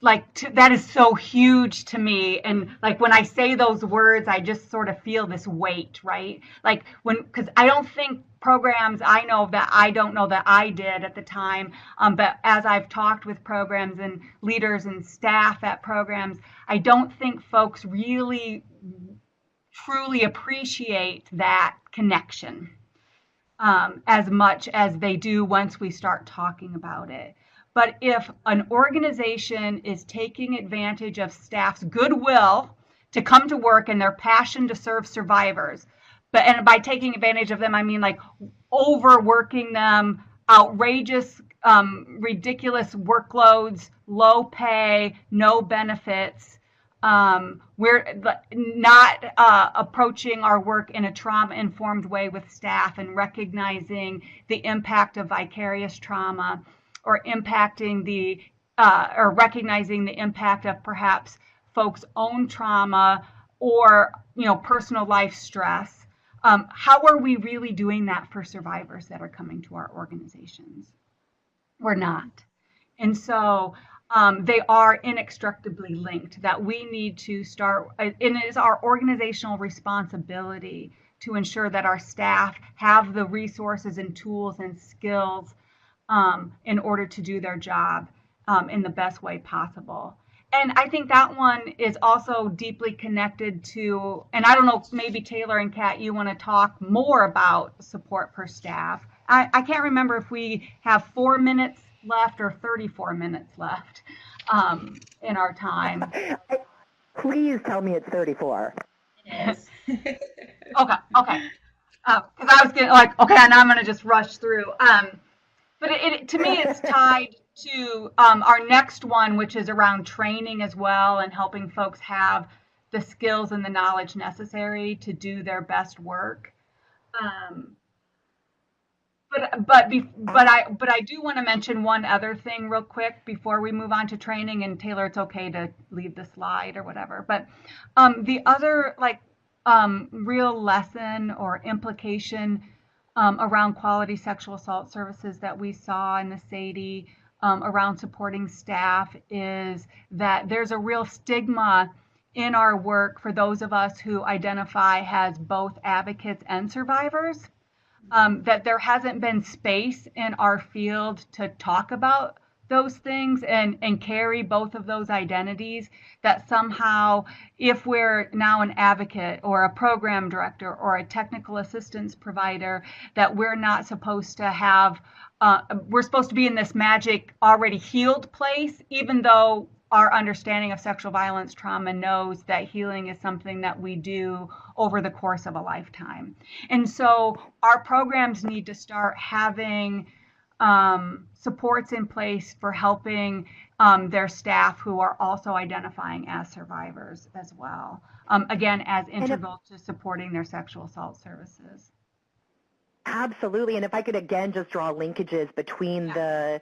that is so huge to me. And like when I say those words, I just sort of feel this weight, right? Like because I don't think programs I know that I don't know that I did at the time. But as I've talked with programs and leaders and staff at programs, I don't think folks really truly appreciate that connection as much as they do once we start talking about it. But if an organization is taking advantage of staff's goodwill to come to work and their passion to serve survivors, and by taking advantage of them, I mean like overworking them, outrageous, ridiculous workloads, low pay, no benefits, we're not approaching our work in a trauma-informed way with staff and recognizing the impact of vicarious trauma, or or recognizing the impact of perhaps folks' own trauma or personal life stress. How are we really doing that for survivors that are coming to our organizations? We're not. And so they are inextricably linked, that we need to start, and it is our organizational responsibility to ensure that our staff have the resources and tools and skills in order to do their job in the best way possible. And I think that one is also deeply connected to, and I don't know, maybe Taylor and Kat, you want to talk more about support per staff. I can't remember if we have 4 minutes left or 34 minutes left in our time. Please tell me it's 34. It is. Okay. Because I was getting like, okay, now I'm going to just rush through. But to me, it's tied to our next one, which is around training as well, and helping folks have the skills and the knowledge necessary to do their best work. But I do want to mention one other thing real quick before we move on to training. And Taylor, it's okay to leave the slide or whatever. But the other real lesson or implication around quality sexual assault services that we saw in the SADE around supporting staff is that there's a real stigma in our work for those of us who identify as both advocates and survivors. That there hasn't been space in our field to talk about those things and carry both of those identities, that somehow if we're now an advocate or a program director or a technical assistance provider, that we're not supposed to have, we're supposed to be in this magic already healed place, even though our understanding of sexual violence trauma knows that healing is something that we do over the course of a lifetime. And so our programs need to start having supports in place for helping their staff who are also identifying as survivors as well. Again, as integral to supporting their sexual assault services. Absolutely. And if I could again just draw linkages between the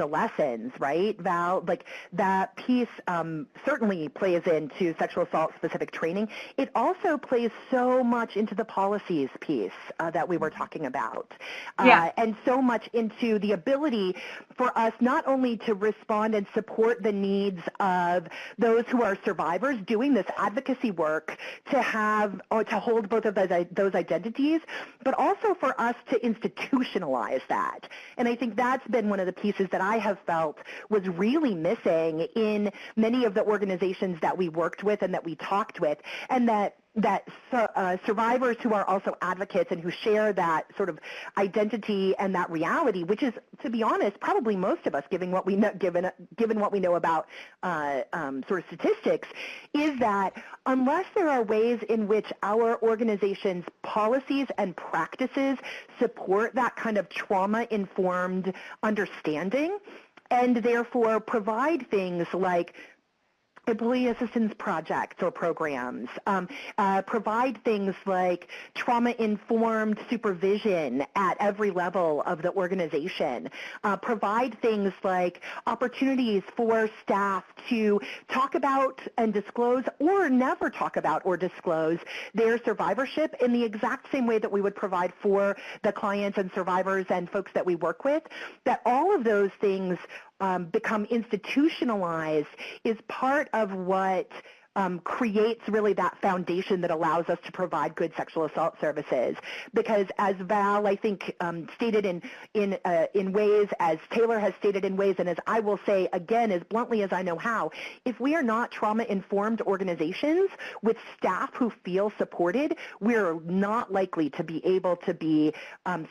lessons, right, Val? Like that piece certainly plays into sexual assault specific training. It also plays so much into the policies piece that we were talking about. And so much into the ability for us not only to respond and support the needs of those who are survivors doing this advocacy work to have or to hold both of those identities, but also for us to institutionalize that. And I think that's been one of the pieces that I have felt was really missing in many of the organizations that we worked with and that we talked with, and that survivors who are also advocates and who share that sort of identity and that reality, which is, to be honest, probably most of us, given what we know, given what we know about sort of statistics, is that unless there are ways in which our organization's policies and practices support that kind of trauma-informed understanding, and therefore provide things like employee assistance projects or programs, provide things like trauma-informed supervision at every level of the organization, provide things like opportunities for staff to talk about and disclose or never talk about or disclose their survivorship in the exact same way that we would provide for the clients and survivors and folks that we work with, that all of those things become institutionalized is part of what creates really that foundation that allows us to provide good sexual assault services. Because as Val, I think, stated in ways, as Taylor has stated in ways, and as I will say again as bluntly as I know how, if we are not trauma-informed organizations with staff who feel supported, we're not likely to be able to be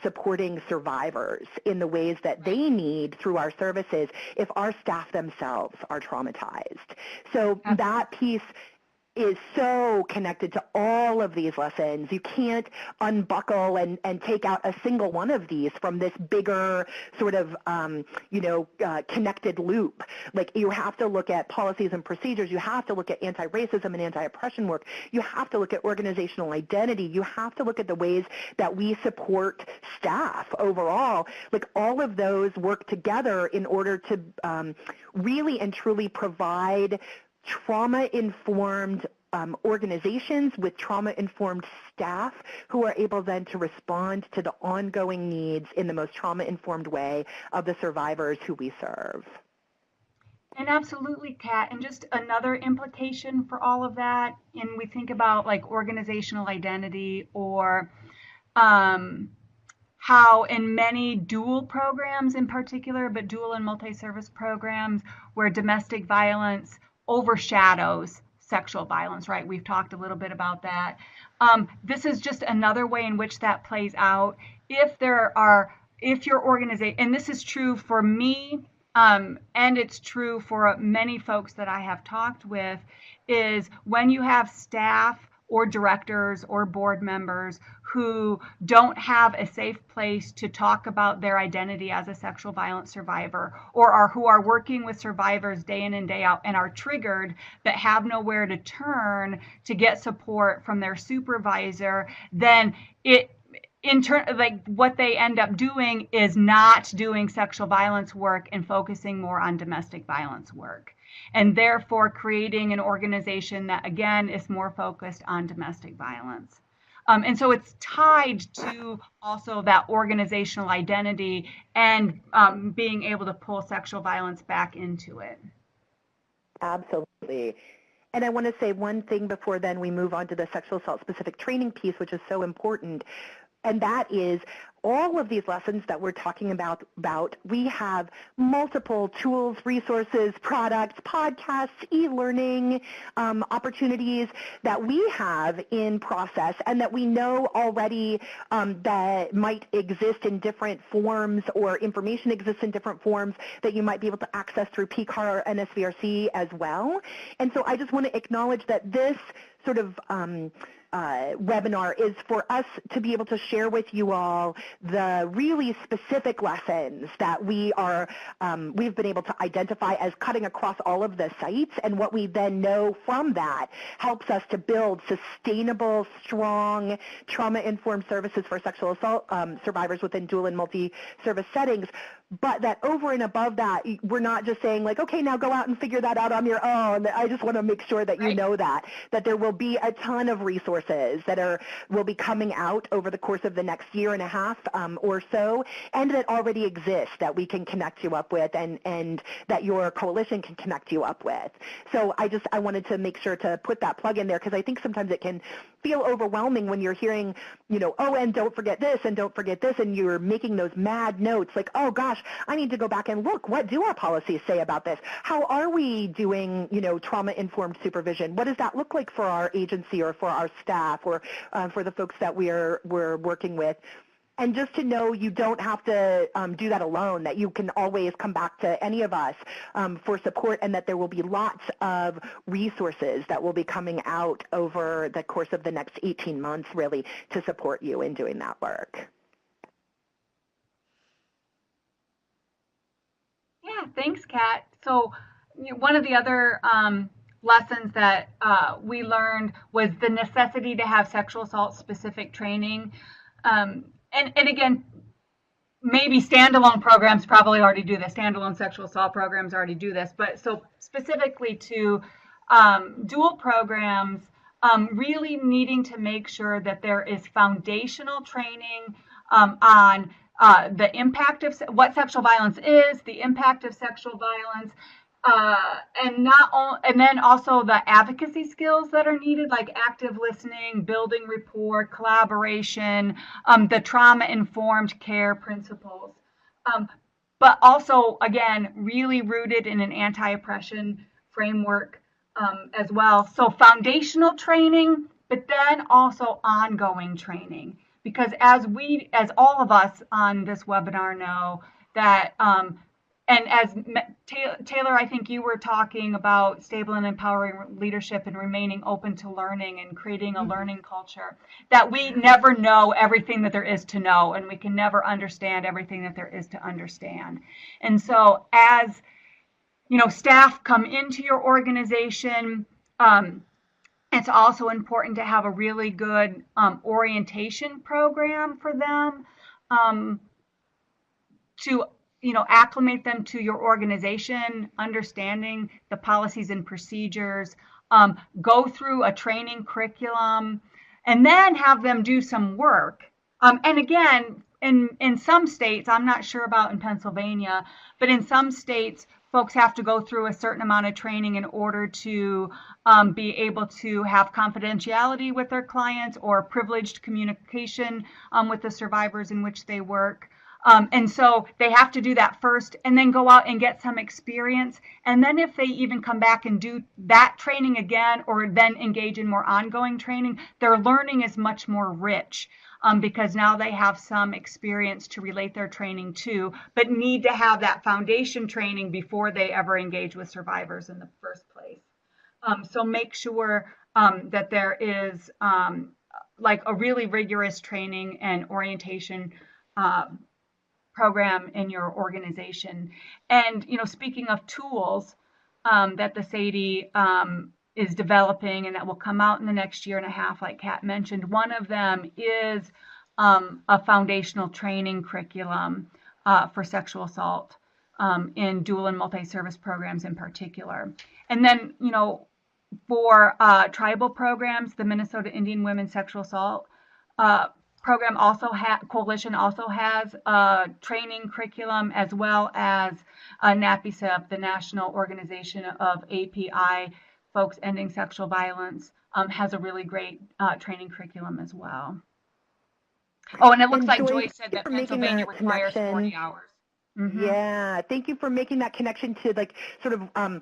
supporting survivors in the ways that they need through our services if our staff themselves are traumatized. So that piece is so connected to all of these lessons. You can't unbuckle and take out a single one of these from this bigger sort of, connected loop. Like, you have to look at policies and procedures. You have to look at anti-racism and anti-oppression work. You have to look at organizational identity. You have to look at the ways that we support staff overall. Like, all of those work together in order to really and truly provide trauma-informed organizations with trauma-informed staff who are able then to respond to the ongoing needs in the most trauma-informed way of the survivors who we serve. And absolutely, Kat, and just another implication for all of that, and we think about like organizational identity or how in many dual programs in particular, but dual and multi-service programs where domestic violence overshadows sexual violence, right? We've talked a little bit about that. This is just another way in which that plays out. If your organization, and this is true for me, and it's true for many folks that I have talked with, is when you have staff or directors or board members who don't have a safe place to talk about their identity as a sexual violence survivor, or who are working with survivors day in and day out and are triggered but have nowhere to turn to get support from their supervisor, then what they end up doing is not doing sexual violence work and focusing more on domestic violence work, and therefore creating an organization that, again, is more focused on domestic violence. And so it's tied to also that organizational identity and being able to pull sexual violence back into it. Absolutely. And I want to say one thing before then we move on to the sexual assault specific training piece, which is so important. And that is all of these lessons that we're talking about, we have multiple tools, resources, products, podcasts, e-learning opportunities that we have in process and that we know already that might exist in different forms, or information exists in different forms that you might be able to access through PCAR or NSVRC as well. And so I just want to acknowledge that this sort of webinar is for us to be able to share with you all the really specific lessons that we've been able to identify as cutting across all of the sites, and what we then know from that helps us to build sustainable, strong, trauma-informed services for sexual assault survivors within dual and multi-service settings. But that over and above that, we're not just saying like, okay, now go out and figure that out on your own. I just want to make sure that you know that there will be a ton of resources that will be coming out over the course of the next year and a half or so, and that already exist that we can connect you up with, and that your coalition can connect you up with. So I wanted to make sure to put that plug in there, because I think sometimes it can feel overwhelming when you're hearing, oh, and don't forget this, and don't forget this, and you're making those mad notes like, oh gosh, I need to go back and look, what do our policies say about this? How are we doing, trauma-informed supervision? What does that look like for our agency or for our staff or for the folks that we're working with? And just to know you don't have to do that alone, that you can always come back to any of us for support, and that there will be lots of resources that will be coming out over the course of the next 18 months, really, to support you in doing that work. Yeah, thanks, Kat. So one of the other lessons that we learned was the necessity to have sexual assault specific training. And again, maybe standalone programs probably already do this. Standalone sexual assault programs already do this. But so specifically to dual programs, really needing to make sure that there is foundational training on the impact of what sexual violence is, the impact of sexual violence, and then also the advocacy skills that are needed, like active listening, building rapport, collaboration, the trauma-informed care principles. But also, again, really rooted in an anti-oppression framework as well. So foundational training, but then also ongoing training. Because as all of us on this webinar know, that and as Taylor, I think you were talking about stable and empowering leadership and remaining open to learning and creating a learning culture, that we never know everything that there is to know, and we can never understand everything that there is to understand. And so as staff come into your organization, it's also important to have a really good orientation program for them, to acclimate them to your organization, understanding the policies and procedures, go through a training curriculum, and then have them do some work. And again, in some states, I'm not sure about in Pennsylvania, but in some states, folks have to go through a certain amount of training in order to be able to have confidentiality with their clients or privileged communication with the survivors in which they work. And so they have to do that first and then go out and get some experience. And then if they even come back and do that training again, or then engage in more ongoing training, their learning is much more rich, because now they have some experience to relate their training to, but need to have that foundation training before they ever engage with survivors in the first place. So make sure that there is like a really rigorous training and orientation program in your organization. And speaking of tools that the SADE is developing and that will come out in the next year and a half, like Kat mentioned, one of them is a foundational training curriculum for sexual assault in dual and multi-service programs in particular. And then for tribal programs, the Minnesota Indian Women Sexual Assault program coalition also has a training curriculum, as well as NAPISEP, the National Organization of API Folks Ending Sexual Violence, has a really great training curriculum as well. Oh, and it looks like Joyce said that Pennsylvania requires 40 hours. Mm-hmm. Yeah, thank you for making that connection to sort of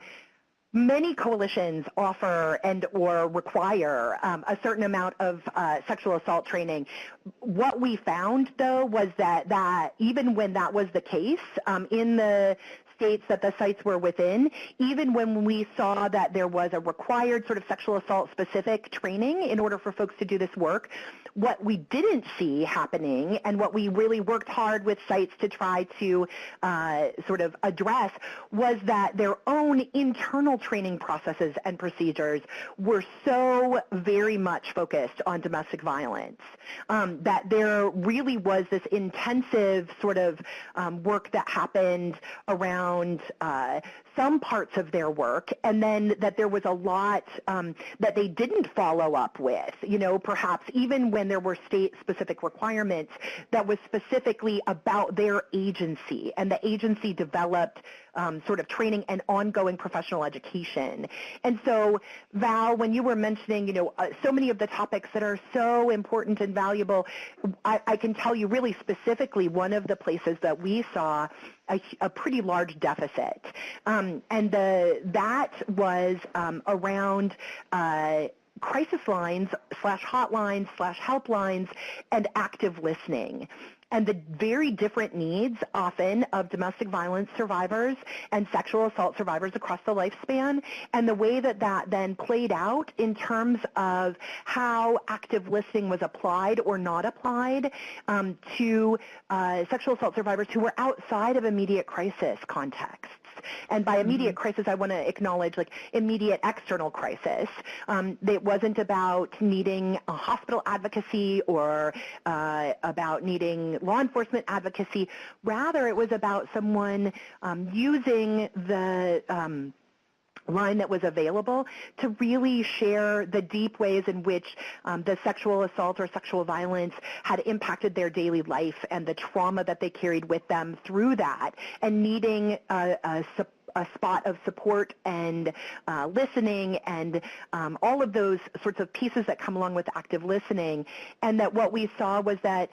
many coalitions offer and or require a certain amount of sexual assault training. What we found, though, was that even when that was the case in the states that the sites were within, even when we saw that there was a required sort of sexual assault specific training in order for folks to do this work, what we didn't see happening, and what we really worked hard with sites to try to sort of address, was that their own internal training processes and procedures were so very much focused on domestic violence, that there really was this intensive sort of work that happened around some parts of their work, and then that there was a lot that they didn't follow up with, perhaps even when there were state-specific requirements that was specifically about their agency, and the agency developed sort of training and ongoing professional education. And so, Val, when you were mentioning, so many of the topics that are so important and valuable, I can tell you really specifically one of the places that we saw a pretty large deficit, and that was around crisis lines / hotlines / helplines and active listening, and the very different needs often of domestic violence survivors and sexual assault survivors across the lifespan, and the way that then played out in terms of how active listening was applied or not applied to sexual assault survivors who were outside of immediate crisis contexts. And by immediate crisis, I want to acknowledge immediate external crisis. It wasn't about needing a hospital advocacy or about needing law enforcement advocacy. Rather, it was about someone using the line that was available to really share the deep ways in which the sexual assault or sexual violence had impacted their daily life and the trauma that they carried with them through that, and needing a spot of support and listening and all of those sorts of pieces that come along with active listening. And that what we saw was that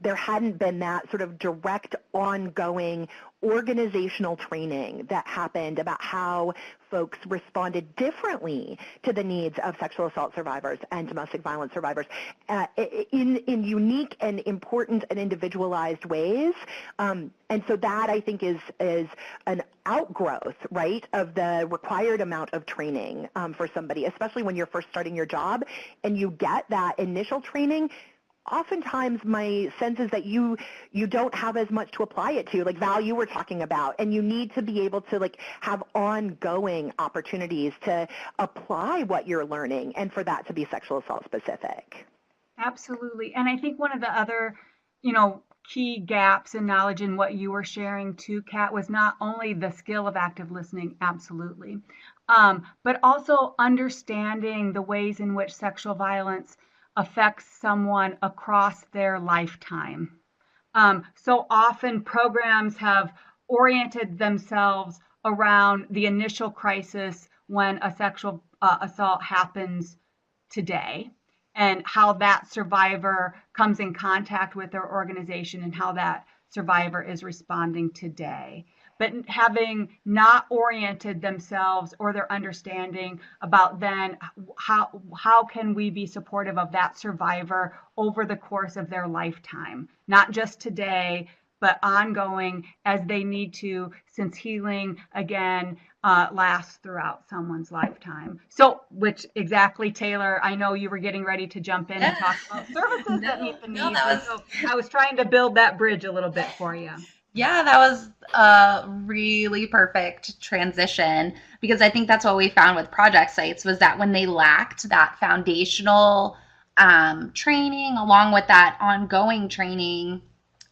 there hadn't been that sort of direct, ongoing organizational training that happened about how folks responded differently to the needs of sexual assault survivors and domestic violence survivors in unique and important and individualized ways. And so that, I think, is an outgrowth, right, of the required amount of training for somebody, especially when you're first starting your job and you get that initial training. Oftentimes my sense is that you don't have as much to apply it to, like Val, you were talking about, and you need to be able to like have ongoing opportunities to apply what you're learning and for that to be sexual assault specific. Absolutely. And I think one of the other, key gaps in knowledge in what you were sharing too, Kat, was not only the skill of active listening, absolutely, but also understanding the ways in which sexual violence affects someone across their lifetime. So often programs have oriented themselves around the initial crisis when a sexual assault happens today, and how that survivor comes in contact with their organization and how that survivor is responding today. But having not oriented themselves or their understanding about then how can we be supportive of that survivor over the course of their lifetime, not just today, but ongoing as they need to, since healing, again, lasts throughout someone's lifetime. So, which exactly, Taylor, I know you were getting ready to jump in and talk about services that meet the needs. So I was trying to build that bridge a little bit for you. Yeah, that was a really perfect transition, because I think that's what we found with project sites was that when they lacked that foundational training along with that ongoing training,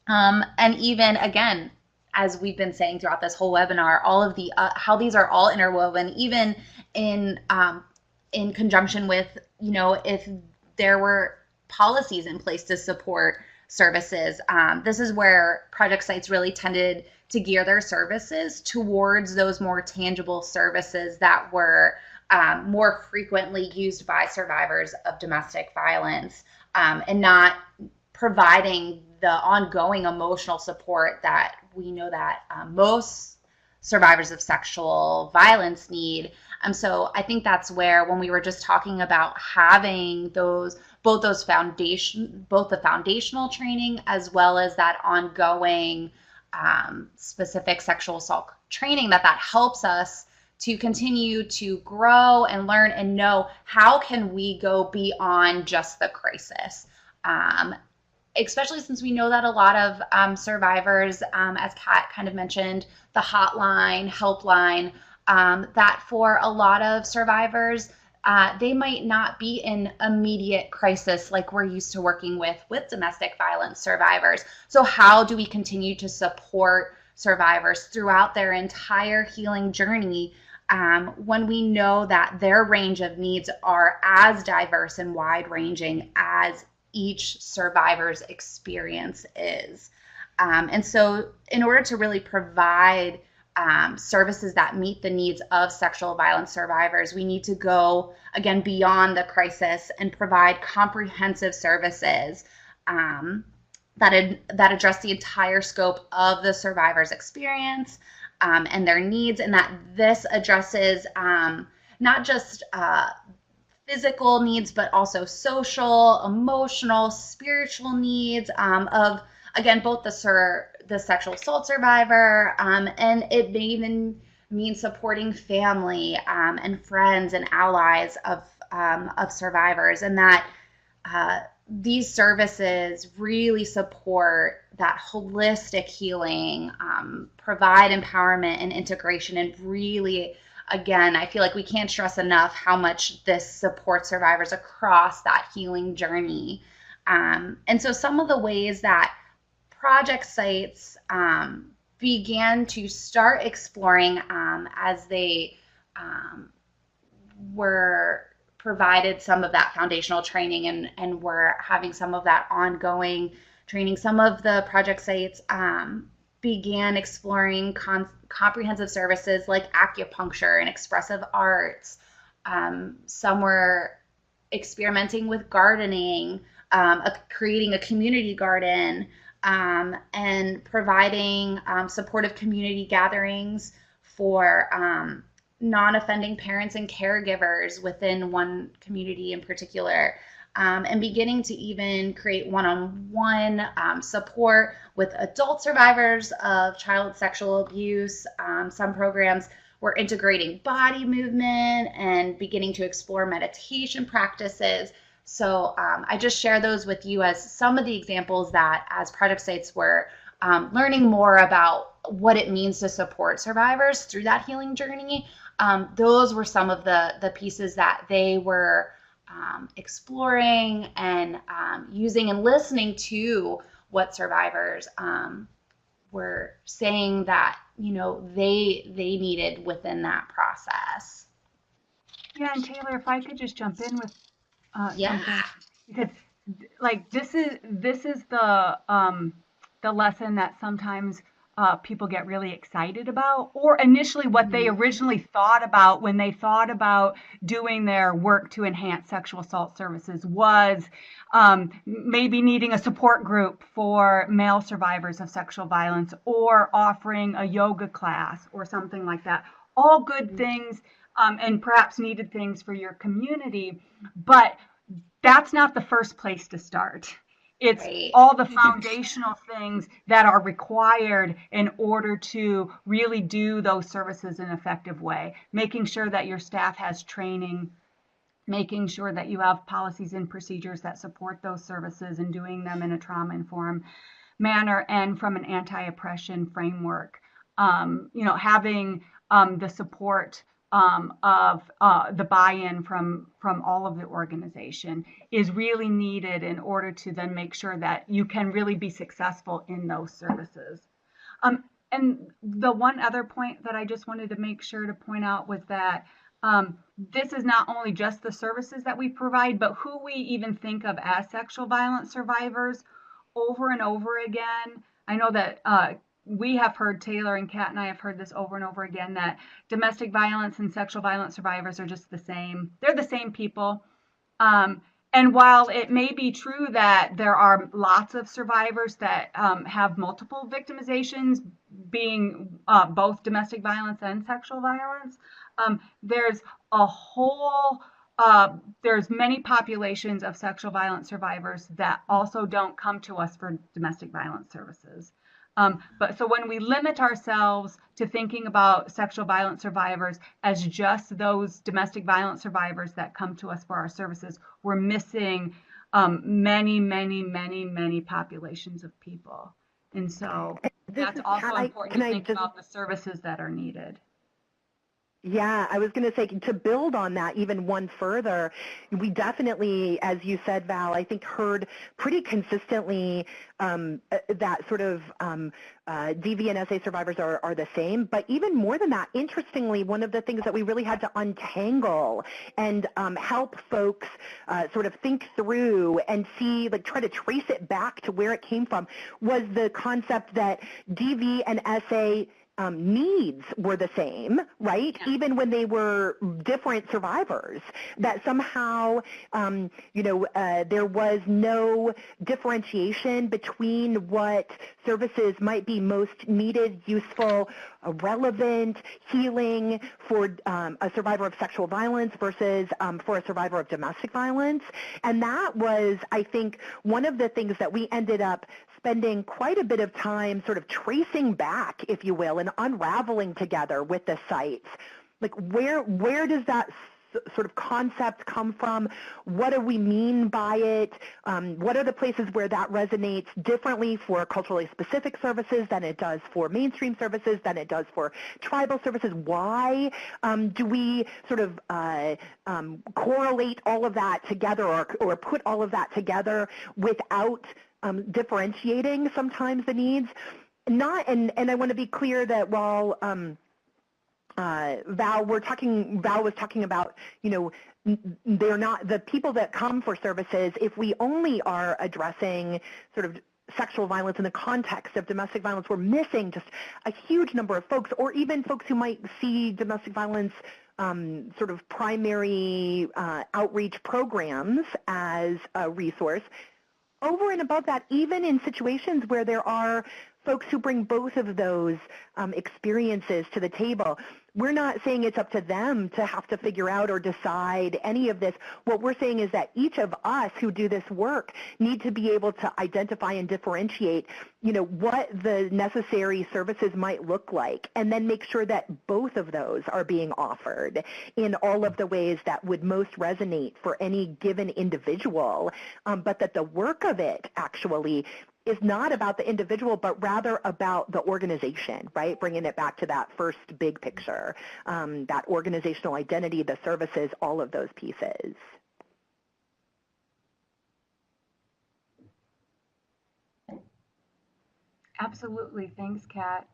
and even again, as we've been saying throughout this whole webinar, all of the how these are all interwoven, even in conjunction with, if there were policies in place to support services. This is where project sites really tended to gear their services towards those more tangible services that were more frequently used by survivors of domestic violence, and not providing the ongoing emotional support that we know that most survivors of sexual violence need. So I think that's where, when we were just talking about having both the foundational training as well as that ongoing specific sexual assault training, that helps us to continue to grow and learn and know how can we go beyond just the crisis. Especially since we know that a lot of survivors, as Kat kind of mentioned, the hotline, helpline, that for a lot of survivors, they might not be in immediate crisis like we're used to working with domestic violence survivors. So how do we continue to support survivors throughout their entire healing journey when we know that their range of needs are as diverse and wide-ranging as each survivor's experience is? And so in order to really provide services that meet the needs of sexual violence survivors, we need to go, again, beyond the crisis and provide comprehensive services that address the entire scope of the survivor's experience and their needs, and that this addresses not just physical needs, but also social, emotional, spiritual needs of, again, both the sexual assault survivor, and it may even mean supporting family and friends and allies of survivors, and that these services really support that holistic healing, provide empowerment and integration, and really, again, I feel like we can't stress enough how much this supports survivors across that healing journey. And so some of the ways that project sites began to start exploring as they were provided some of that foundational training, and were having some of that ongoing training. Some of the project sites began exploring comprehensive services like acupuncture and expressive arts. Some were experimenting with gardening, creating a community garden, and providing supportive community gatherings for non-offending parents and caregivers within one community in particular, and beginning to even create one-on-one support with adult survivors of child sexual abuse. Some programs were integrating body movement and beginning to explore meditation practices. So I just share those with you as some of the examples that, as project sites were learning more about what it means to support survivors through that healing journey, those were some of the pieces that they were exploring and using and listening to what survivors were saying that, you know, they needed within that process. Yeah, and Taylor, if I could just jump in with Yeah. something, because like this is the lesson that sometimes people get really excited about, or initially what they originally thought about when they thought about doing their work to enhance sexual assault services was maybe needing a support group for male survivors of sexual violence, or offering a yoga class or something like that. All good things, and perhaps needed things for your community, but that's not the first place to start. It's Right. all the foundational things that are required in order to really do those services in an effective way. Making sure that your staff has training, making sure that you have policies and procedures that support those services, and doing them in a trauma-informed manner and from an anti-oppression framework. You know, having the support of the buy-in from all of the organization is really needed in order to then make sure that you can really be successful in those services. And the one other point that I just wanted to make sure to point out was that this is not only just the services that we provide, but who we even think of as sexual violence survivors over and over again. I know that we have heard, Taylor and Kat and I have heard this over and over again, that domestic violence and sexual violence survivors are just the same. They're the same people. And while it may be true that there are lots of survivors that have multiple victimizations, being both domestic violence and sexual violence, there's a whole there's many populations of sexual violence survivors that also don't come to us for domestic violence services. But so when we limit ourselves to thinking about sexual violence survivors as just those domestic violence survivors that come to us for our services, we're missing many populations of people. And so that's also important to think about the services that are needed. Yeah, I was going to say, to build on that even one further, we definitely, as you said, Val, I think heard pretty consistently that sort of DV and SA survivors are the same. But even more than that, interestingly, one of the things that we really had to untangle and help folks sort of think through and see, like try to trace it back to where it came from, was the concept that DV and SA needs were the same, right? Yeah. Even when they were different survivors, that somehow, there was no differentiation between what services might be most needed, useful, relevant, healing for a survivor of sexual violence versus for a survivor of domestic violence. And that was, I think, one of the things that we ended up spending quite a bit of time sort of tracing back, if you will, and unraveling together with the sites. Like where does that sort of concept come from? What do we mean by it? What are the places where that resonates differently for culturally specific services than it does for mainstream services, than it does for tribal services? Why do we sort of correlate all of that together or put all of that together without differentiating sometimes the needs? And I want to be clear that while Val was talking about, they're not the people that come for services. If we only are addressing sort of sexual violence in the context of domestic violence, we're missing just a huge number of folks, or even folks who might see domestic violence sort of primary outreach programs as a resource. Over and above that, even in situations where there are folks who bring both of those experiences to the table, we're not saying it's up to them to have to figure out or decide any of this. What we're saying is that each of us who do this work need to be able to identify and differentiate, what the necessary services might look like, and then make sure that both of those are being offered in all of the ways that would most resonate for any given individual, but that the work of it actually is not about the individual, but rather about the organization, right? Bringing it back to that first big picture, that organizational identity, the services, all of those pieces. Absolutely. Thanks, Kat.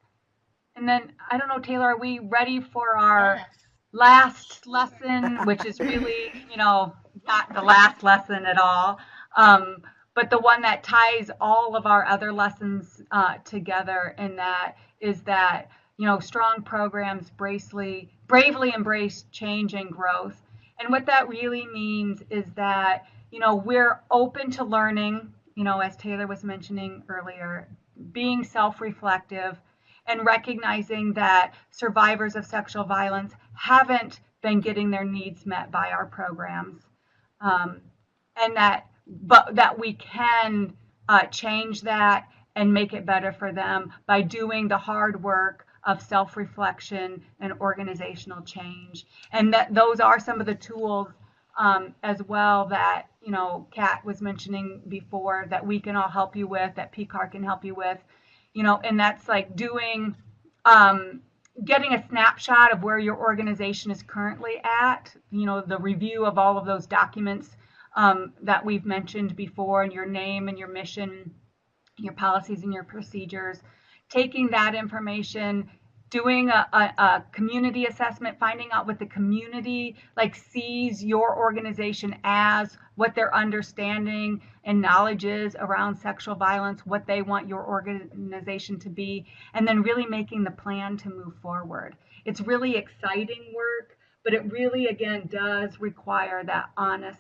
And then, I don't know, Taylor, are we ready for our last lesson, which is really, not the last lesson at all, but the one that ties all of our other lessons together, and that is that, strong programs bravely embrace change and growth. And what that really means is that, we're open to learning, as Taylor was mentioning earlier, being self-reflective, and recognizing that survivors of sexual violence haven't been getting their needs met by our programs, and that we can change that and make it better for them by doing the hard work of self-reflection and organizational change. And that those are some of the tools as well that, Kat was mentioning before, that we can all help you with, that PCAR can help you with, and that's like doing, getting a snapshot of where your organization is currently at, the review of all of those documents that we've mentioned before, and your name and your mission, your policies and your procedures, taking that information, doing a community assessment, finding out what the community sees your organization as, what their understanding and knowledge is around sexual violence, what they want your organization to be, and then really making the plan to move forward. It's really exciting work, but it really, again, does require that honest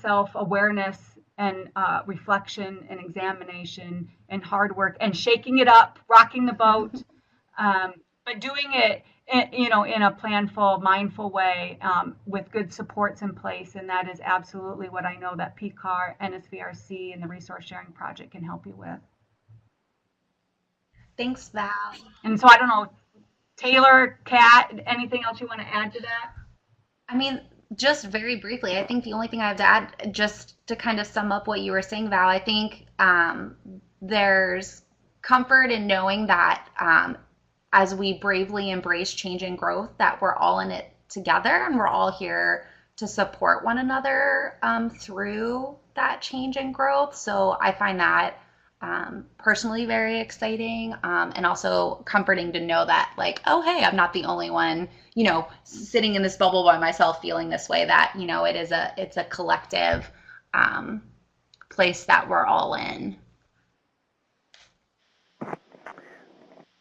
self-awareness and reflection and examination and hard work and shaking it up, rocking the boat, but doing it, in a planful, mindful way with good supports in place. And that is absolutely what I know that PCAR, NSVRC, and the Resource Sharing Project can help you with. Thanks, Val. And so I don't know, Taylor, Kat, anything else you want to add to that? I mean, just very briefly, I think the only thing I have to add, just to kind of sum up what you were saying, Val, I think there's comfort in knowing that as we bravely embrace change and growth, that we're all in it together, and we're all here to support one another through that change and growth. So I find that personally very exciting, and also comforting to know that, oh, hey, I'm not the only one, sitting in this bubble by myself feeling this way, that, it's a collective place that we're all in.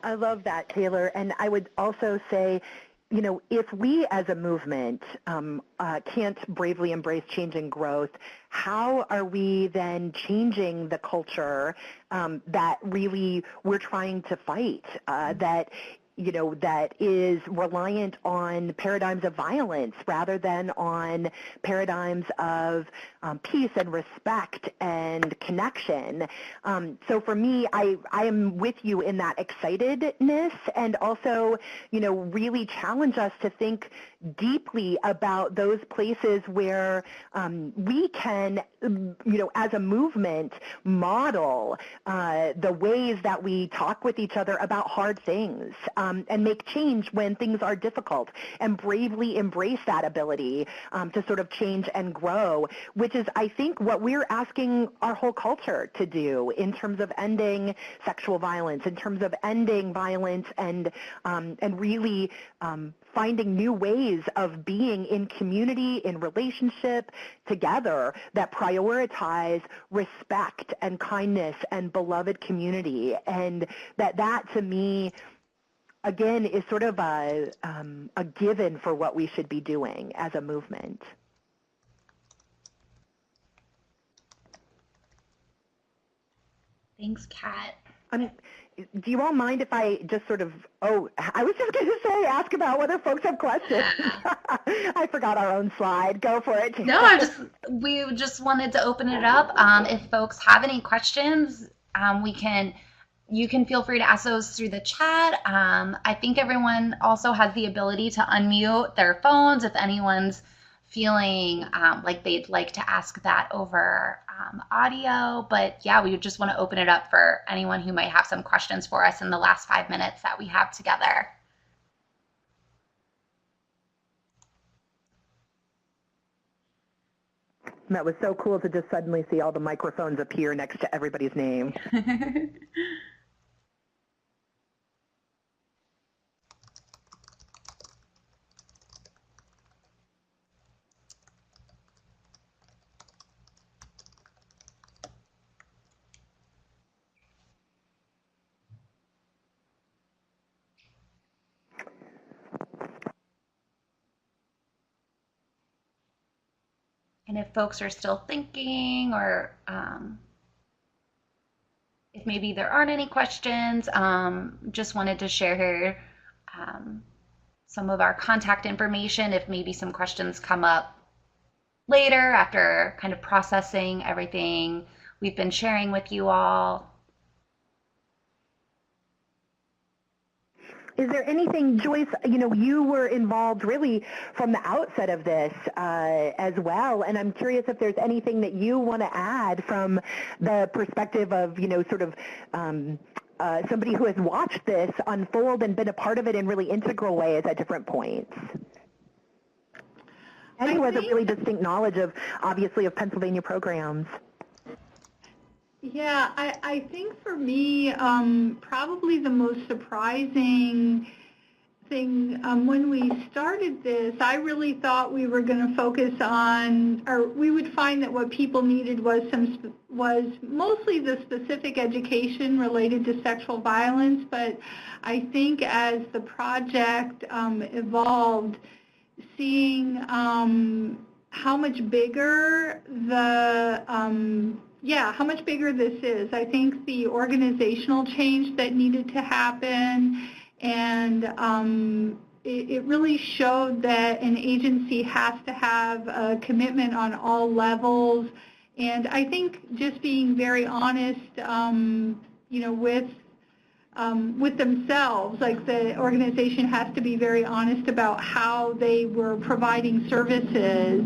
I love that, Taylor. And I would also say, if we as a movement can't bravely embrace change and growth, how are we then changing the culture that really we're trying to fight, that is reliant on paradigms of violence rather than on paradigms of peace and respect and connection? So for me, I am with you in that excitedness, and also, really challenge us to think deeply about those places where we can, as a movement, model the ways that we talk with each other about hard things, and make change when things are difficult, and bravely embrace that ability to sort of change and grow, which is, I think, what we're asking our whole culture to do in terms of ending sexual violence, in terms of ending violence and really finding new ways of being in community, in relationship, together that prioritize respect and kindness and beloved community. And that to me, again, is sort of a given for what we should be doing as a movement. Thanks, Kat. Do you all mind if I just sort of, I was just going to say, ask about whether folks have questions. I forgot our own slide. Go for it. No, we just wanted to open it up. If folks have any questions, you can feel free to ask those through the chat. I think everyone also has the ability to unmute their phones if anyone's feeling like they'd like to ask that over audio. But yeah, we just want to open it up for anyone who might have some questions for us in the last 5 minutes that we have together. That was so cool to just suddenly see all the microphones appear next to everybody's name. And if folks are still thinking, or if maybe there aren't any questions, just wanted to share here some of our contact information if maybe some questions come up later after kind of processing everything we've been sharing with you all. Is there anything, Joyce, you were involved really from the outset of this as well, and I'm curious if there's anything that you want to add from the perspective of, sort of somebody who has watched this unfold and been a part of it in really integral ways at different points. And who has a really distinct knowledge of, obviously, of Pennsylvania programs. Yeah, I think for me, probably the most surprising thing when we started this, I really thought we were going to focus on, or we would find that what people needed was mostly the specific education related to sexual violence. But I think as the project evolved, seeing how much bigger how much bigger this is. I think the organizational change that needed to happen, and it really showed that an agency has to have a commitment on all levels. And I think just being very honest, with themselves, like the organization has to be very honest about how they were providing services.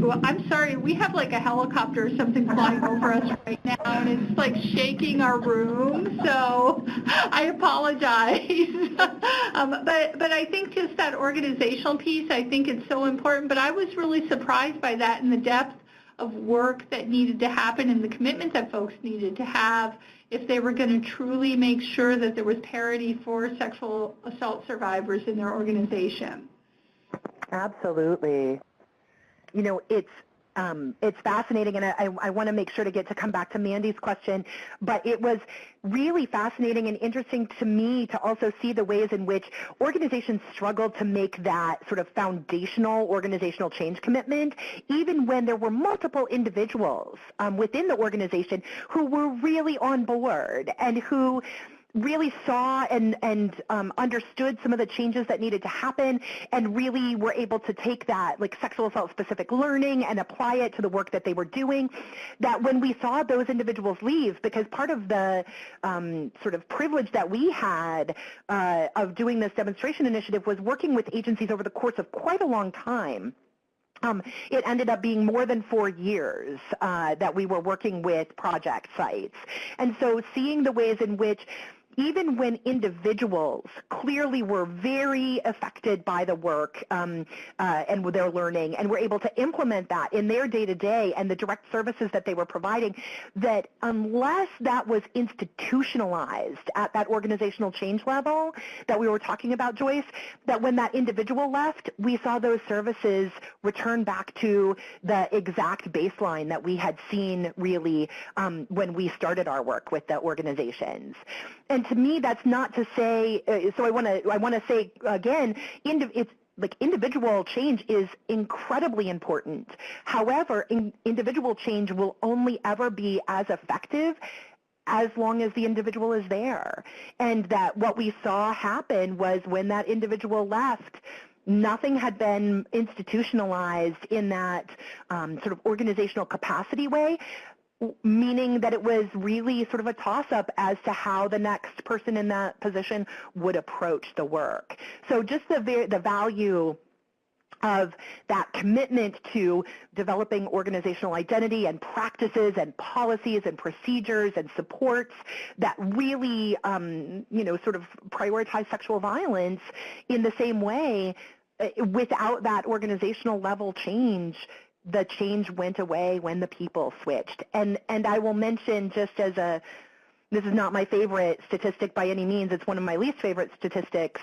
Well, I'm sorry, we have like a helicopter or something flying over us right now, and it's like shaking our room, so I apologize. But I think just that organizational piece, I think it's so important, but I was really surprised by that and the depth of work that needed to happen and the commitment that folks needed to have if they were going to truly make sure that there was parity for sexual assault survivors in their organization. Absolutely. It's fascinating, and I want to make sure to come back to Mandy's question, but it was really fascinating and interesting to me to also see the ways in which organizations struggled to make that sort of foundational organizational change commitment, even when there were multiple individuals within the organization who were really on board and who really saw and understood some of the changes that needed to happen, and really were able to take that like sexual assault specific learning and apply it to the work that they were doing. That when we saw those individuals leave, because part of the sort of privilege that we had of doing this demonstration initiative was working with agencies over the course of quite a long time. It ended up being more than 4 years that we were working with project sites. And so seeing the ways in which even when individuals clearly were very affected by the work and their learning and were able to implement that in their day-to-day and the direct services that they were providing, that unless that was institutionalized at that organizational change level that we were talking about, Joyce, that when that individual left, we saw those services return back to the exact baseline that we had seen really when we started our work with the organizations. And to me, that's not to say, so I want to say again, it's like individual change is incredibly important. However, individual change will only ever be as effective as long as the individual is there. And that what we saw happen was when that individual left, nothing had been institutionalized in that sort of organizational capacity way, meaning that it was really sort of a toss-up as to how the next person in that position would approach the work. So just the value of that commitment to developing organizational identity and practices and policies and procedures and supports that really, sort of prioritize sexual violence in the same way. Without that organizational level change, the change went away when the people switched. And I will mention, just as this is not my favorite statistic by any means, it's one of my least favorite statistics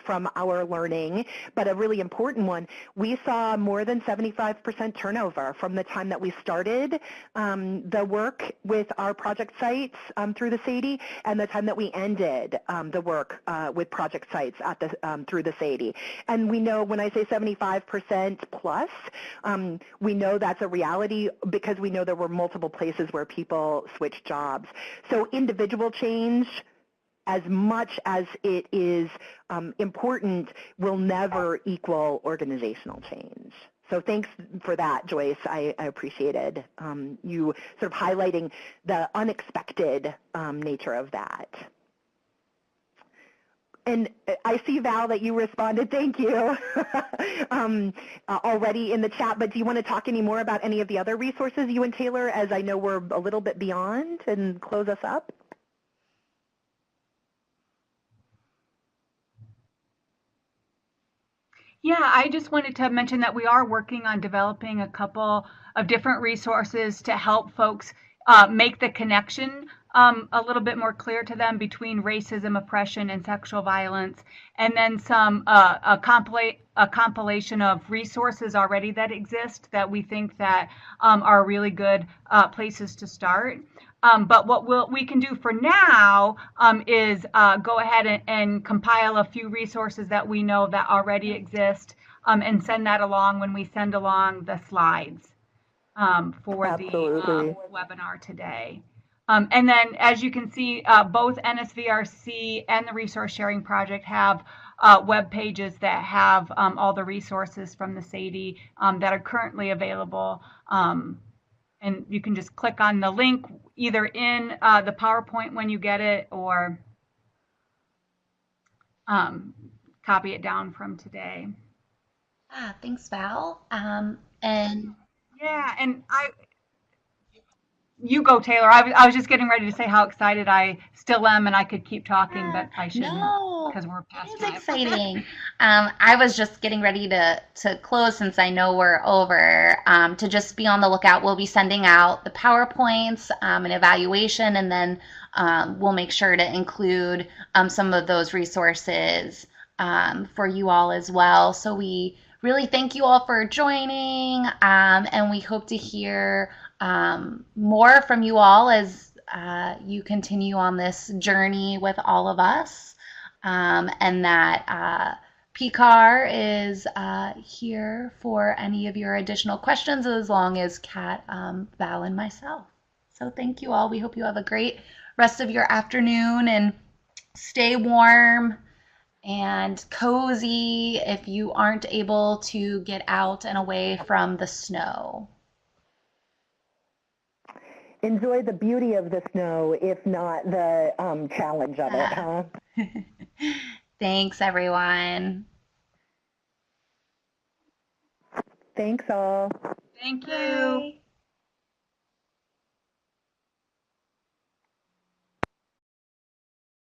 from our learning, but a really important one. We saw more than 75% turnover from the time that we started the work with our project sites through the SADE and the time that we ended the work with project sites at through the SADE. And we know, when I say 75% plus, we know that's a reality because we know there were multiple places where people switched jobs. So individual change, as much as it is important, will never equal organizational change. So thanks for that, Joyce. I appreciated you sort of highlighting the unexpected nature of that. And I see, Val, that you responded, thank you, already in the chat, but do you want to talk any more about any of the other resources, you and Taylor, as I know we're a little bit beyond, and close us up? Yeah, I just wanted to mention that we are working on developing a couple of different resources to help folks make the connection a little bit more clear to them between racism, oppression, and sexual violence, and then a compilation of resources already that exist that we think that are really good places to start. But what we can do for now is go ahead and compile a few resources that we know that already exist and send that along when we send along the slides for the webinar today. And then, as you can see, both NSVRC and the Resource Sharing Project have web pages that have all the resources from the SADE that are currently available. And you can just click on the link either in the PowerPoint when you get it, or copy it down from today. Thanks, Val. And yeah, and you go, Taylor. I was just getting ready to say how excited I still am, and I could keep talking, but I shouldn't because we're past it's time. exciting. I was just getting ready to close, since I know we're over, to just be on the lookout. We'll be sending out the PowerPoints, an evaluation, and then we'll make sure to include some of those resources for you all as well. So we really thank you all for joining, and we hope to hear more from you all as you continue on this journey with all of us, and that PCAR is here for any of your additional questions, as long as Kat, Val, and myself. So thank you all. We hope you have a great rest of your afternoon, and stay warm and cozy if you aren't able to get out and away from the snow. Enjoy the beauty of the snow, if not the challenge of it, huh? Thanks, everyone. Thanks all. Thank you. Bye.